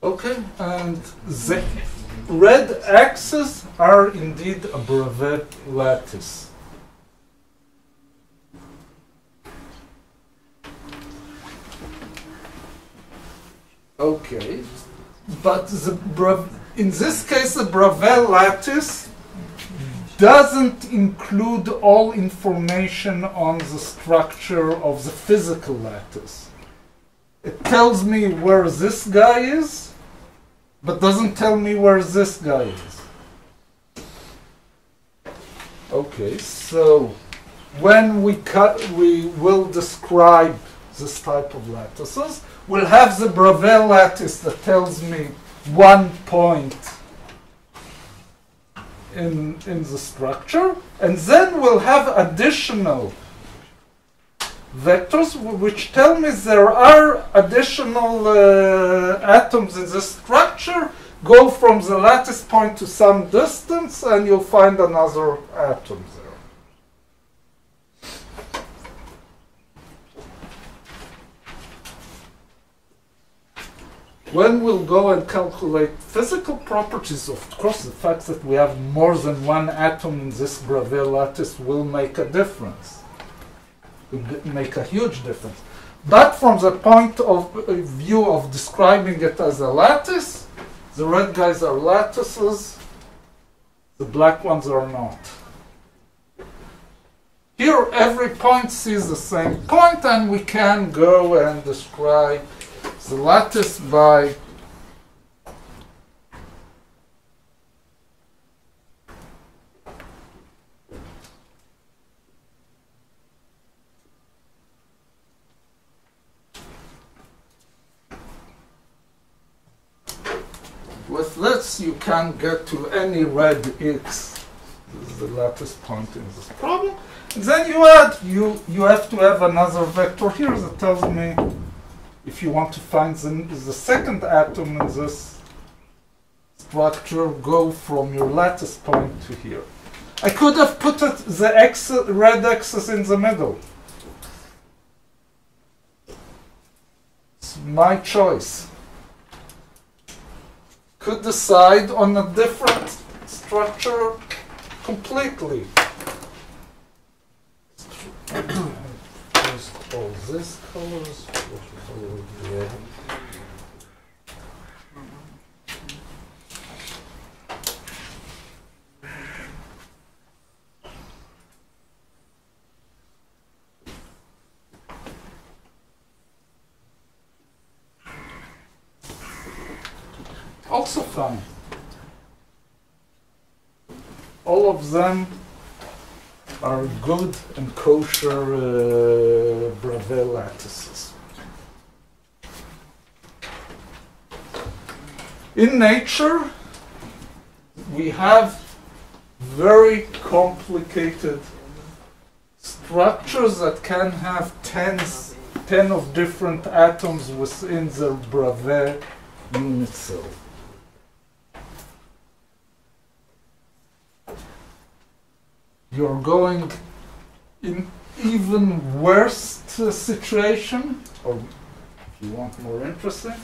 Okay, and the red axes are indeed a Brevet lattice. Okay, but in this case the Brevet lattice doesn't include all information on the structure of the physical lattice. It tells me where this guy is, but doesn't tell me where this guy is. Okay, so when we will describe this type of lattices, we'll have the Brevet lattice that tells me one point in the structure, and then we'll have additional vectors which tell me there are additional atoms in this structure. Go from the lattice point to some distance and you'll find another atom there. When we'll go and calculate physical properties, of course the fact that we have more than one atom in this Brevet lattice will make a difference. Make a huge difference. But from the point of view of describing it as a lattice, the red guys are lattices, the black ones are not. Here every point sees the same point, and we can go and describe the lattice by with this, you can get to any red X. This is the lattice point in this problem. And then you have to have another vector here that tells me if you want to find the second atom in this structure, go from your lattice point to here. I could have put the red X's in the middle. It's my choice. Could decide on a different structure completely. First all these colors. Also fine. All of them are good and kosher Brevet lattices. In nature, we have very complicated structures that can have tens 10 of different atoms within the Bravais unit cell. You're going in even worse situation, or if you want more interesting,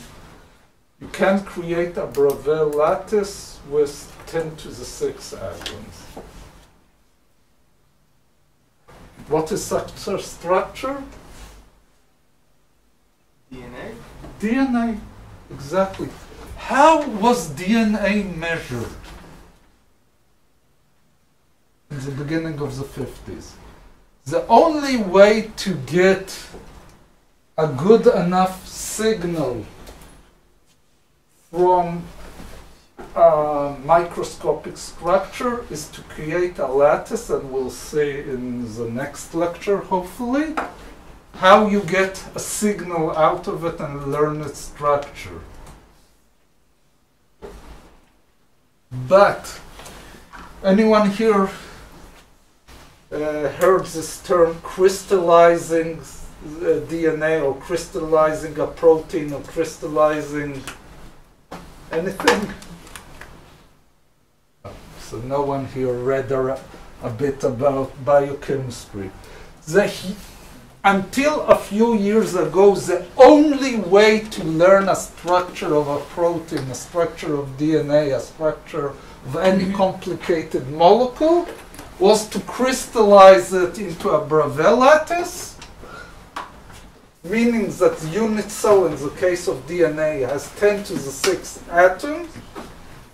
you can create a Bravais lattice with 10 to the 6 atoms. What is such a structure? DNA? DNA, exactly. How was DNA measured in the beginning of the 50s? The only way to get a good enough signal from a microscopic structure is to create a lattice, and we'll see in the next lecture, hopefully, how you get a signal out of it and learn its structure. But anyone here heard this term crystallizing DNA, or crystallizing a protein, or crystallizing anything? So no one here read a bit about biochemistry. Until a few years ago, the only way to learn a structure of a protein, a structure of DNA, a structure of any complicated molecule was to crystallize it into a Bravais lattice, meaning that the unit cell, in the case of DNA, has 10 to the 6 atoms.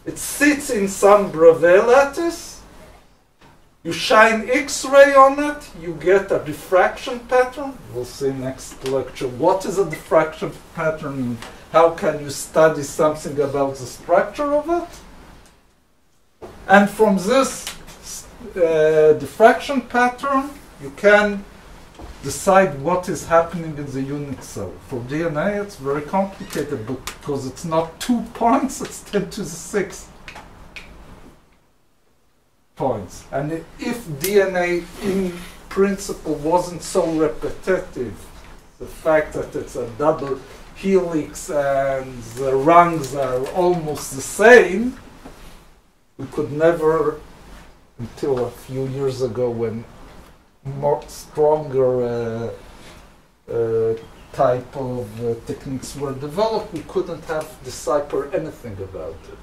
It sits in some Bravais lattice. You shine X-ray on it, you get a diffraction pattern. We'll see next lecture what is a diffraction pattern and how can you study something about the structure of it. And from this diffraction pattern, you can decide what is happening in the unit cell. For DNA, it's very complicated because it's not 2 points, it's 10 to the 6 points. And if DNA in principle wasn't so repetitive, the fact that it's a double helix and the rungs are almost the same, we could never, until a few years ago when more stronger type of techniques were developed, we couldn't have deciphered anything about it.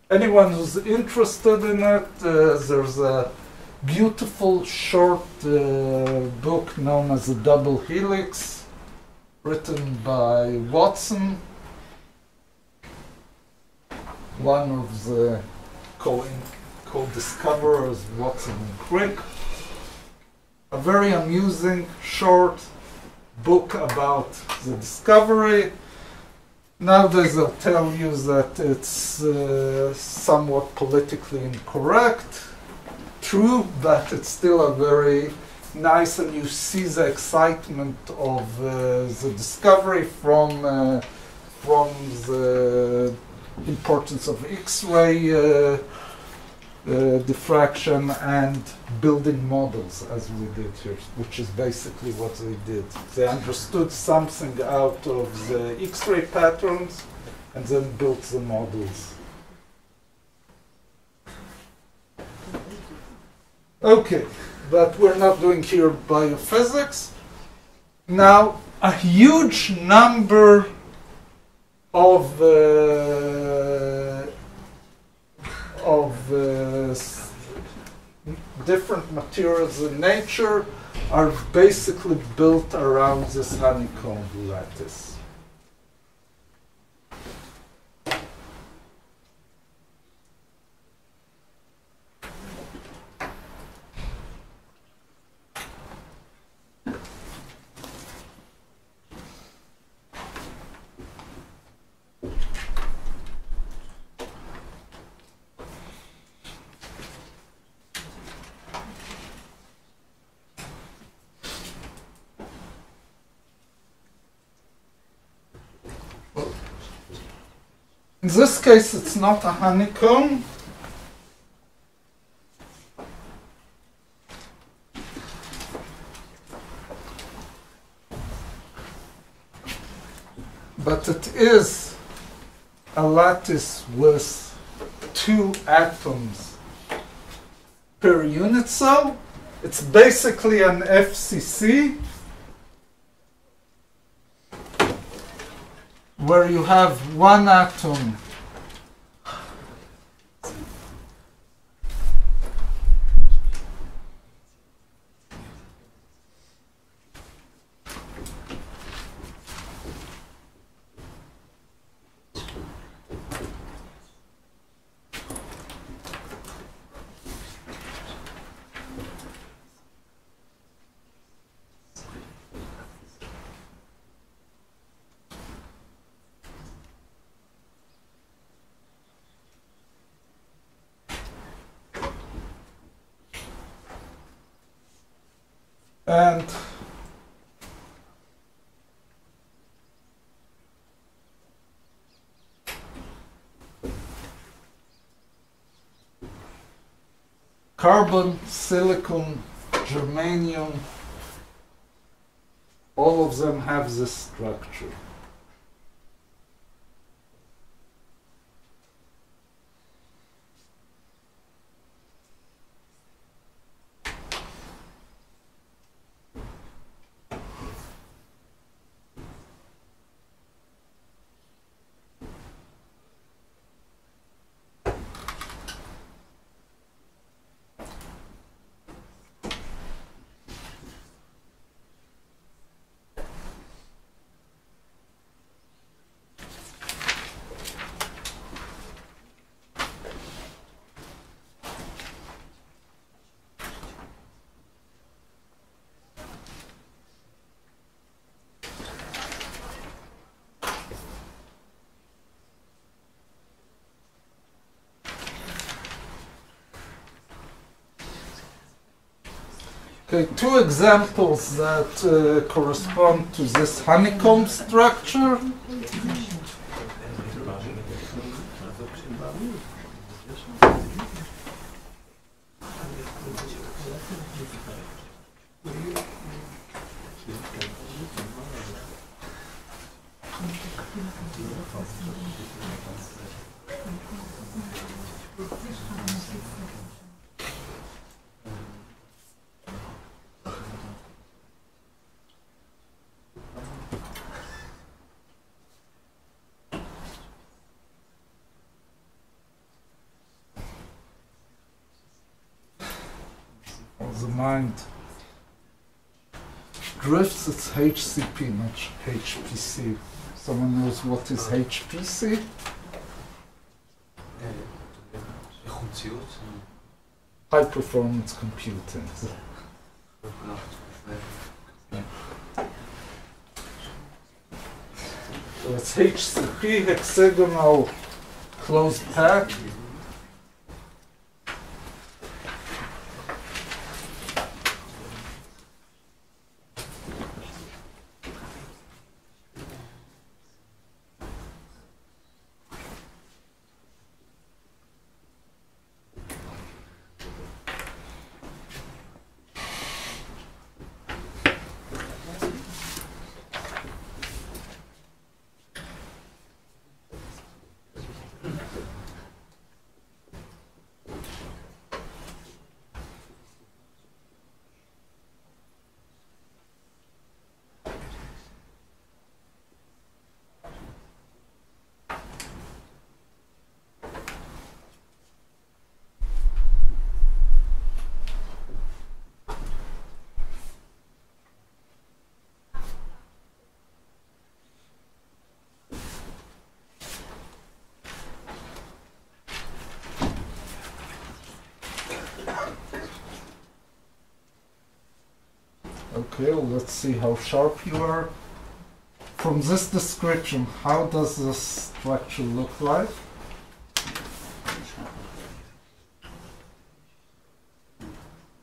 Anyone who's interested in it, there's a beautiful short book known as The Double Helix, written by Watson, one of the co-discoverers, Watson and Crick. A very amusing, short book about the discovery. Nowadays I'll tell you that it's somewhat politically incorrect. True, but it's still a very nice, and you see the excitement of the discovery from the importance of X-ray diffraction and building models, as we did here, which is basically what they did. They understood something out of the X-ray patterns and then built the models. Okay, but we're not doing here biophysics. Now, a huge number of different materials in nature are basically built around this honeycomb lattice. In this case, it's not a honeycomb. but it is a lattice with 2 atoms per unit cell. It's basically an FCC where you have 1 atom and carbon, silicon, germanium, all of them have this structure. Okay, 2 examples that correspond to this honeycomb structure. The mind drifts, it's HCP, not HPC. Someone knows what is HPC? High performance computing. So it's HCP, hexagonal closed path. Okay, well, let's see how sharp you are. From this description, how does this structure look like?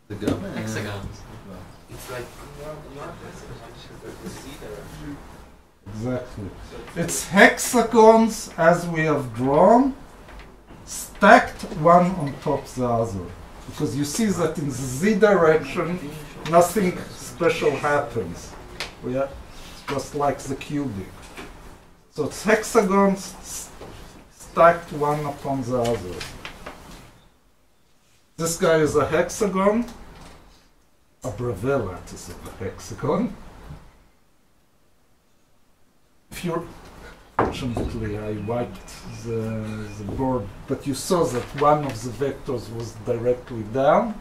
Hexagons. It's like Exactly. It's hexagons as we have drawn, stacked one on top the other. Because you see that in the z direction, nothing special happens. It's just like the cubic. So it's hexagons stacked one upon the other. This guy is a hexagon, a Bravais lattice of a hexagon. If you're, fortunately I wiped the board, but you saw that one of the vectors was directly down.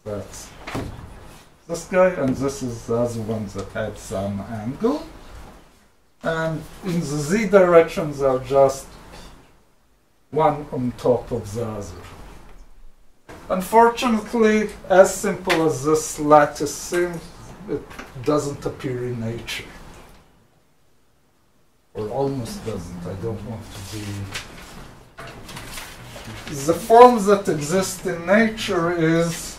That's this guy, and this is the other one that had some angle. And in the z direction, they are just one on top of the other. Unfortunately, as simple as this lattice seems, it doesn't appear in nature. Or almost doesn't. I don't want to be... The form that exists in nature is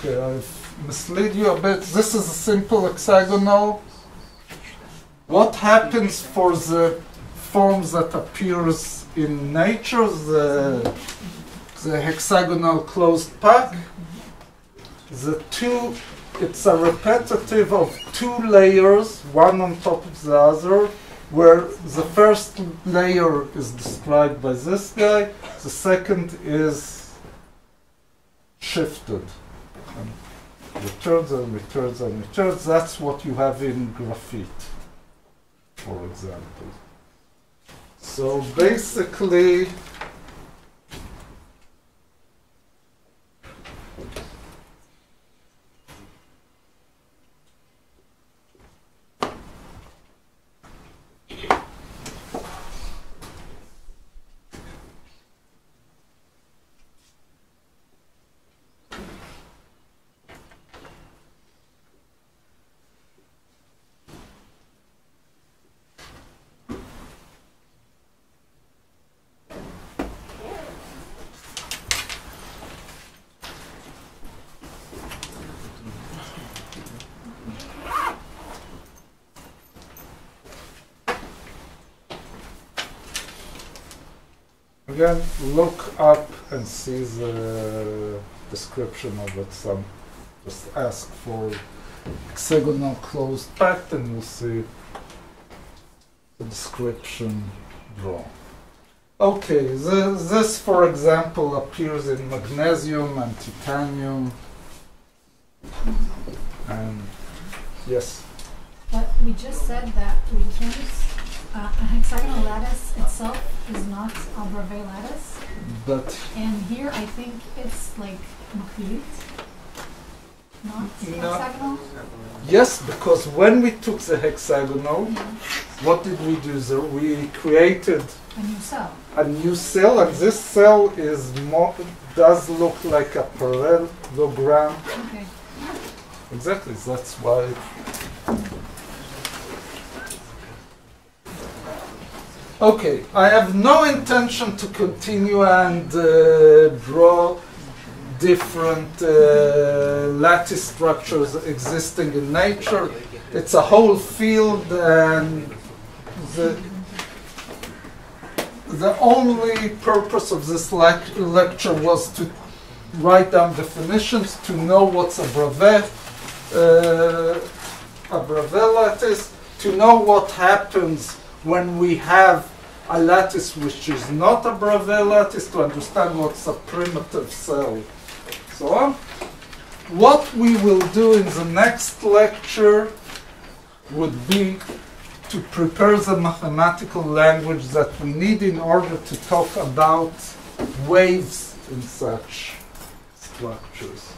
I've misled you a bit. This is a simple hexagonal. What happens for the forms that appears in nature, the hexagonal closed pack? It's a repetitive of two layers, one on top of the other, where the first layer is described by this guy, the second is shifted. Returns and returns and returns. That's what you have in graphite, for example. So basically, again, look up and see the description of it. Just ask for hexagonal closed pack and you'll see the description drawn. Okay, this for example appears in magnesium and titanium. And yes? But we just said that we can't, a hexagonal lattice itself is not a Bravais lattice. But and here I think it's like macrolide, not hexagonal. Yes, because when we took the hexagonal, what did we do? We created a new cell. A new cell, and this cell does look like a parallelogram. Okay. Exactly, that's why. Okay, I have no intention to continue and draw different lattice structures existing in nature. It's a whole field, and the only purpose of this lecture was to write down definitions, to know what's a Bravais lattice, to know what happens when we have a lattice which is not a Bravais lattice, to understand what's a primitive cell, so on. What we will do in the next lecture would be to prepare the mathematical language that we need in order to talk about waves in such structures.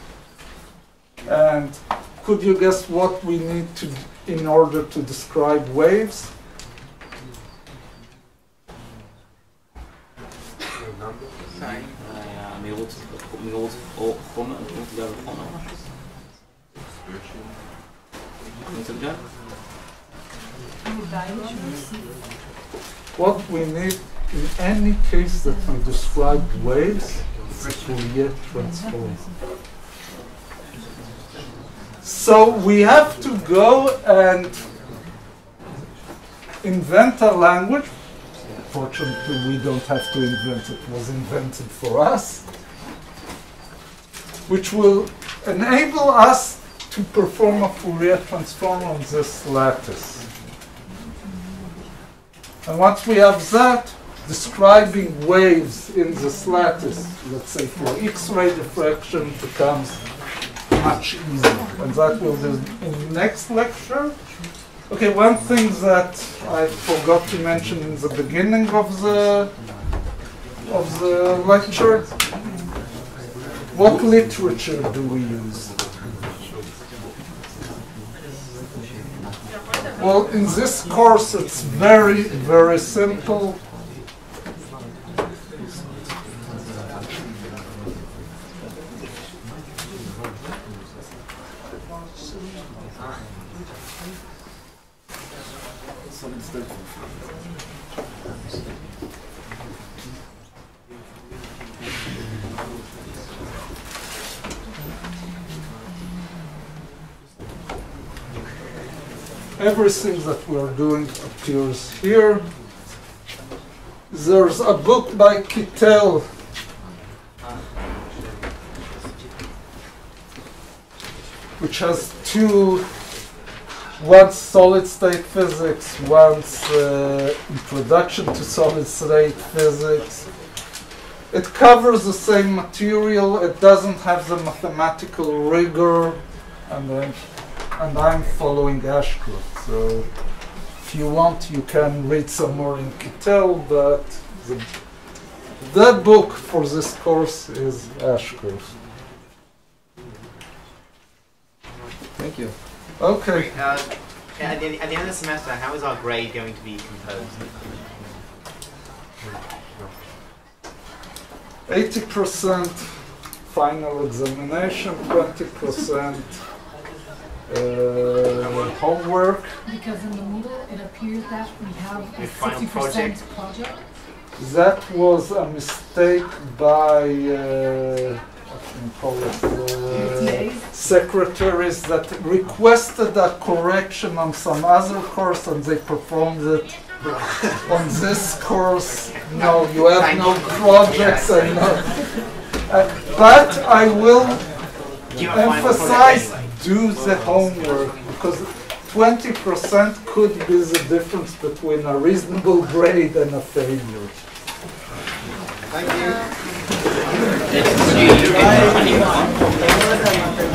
And could you guess what we need to in order to describe waves? What we need in any case that we describe waves is Fourier transform. So we have to go and invent a language. Fortunately, we don't have to invent it. It was invented for us, which will enable us to perform a Fourier transform on this lattice. And once we have that, describing waves in this lattice, let's say for X-ray diffraction, becomes much easier. And that will do in the next lecture. Okay, one thing that I forgot to mention in the beginning of the lecture, what literature do we use? Well, in this course it's very, very simple. Everything that we're doing appears here. There's a book by Kittel which has two, one's solid state physics, one's introduction to solid state physics. It covers the same material, it doesn't have the mathematical rigor, and I'm following Ashcroft. So if you want, you can read some more in Kittel, but the book for this course is Ashcroft. Thank you. Okay. At the end of the semester, how is our grade going to be composed? 80% final examination, 20% homework. Because in the middle, it appears that we have a final 50% project. That was a mistake by what can you call it, secretaries that requested a correction on some other course and they performed it on this course. No, you have no projects. But I will emphasize, do the homework, because 20% could be the difference between a reasonable grade and a failure. Thank you.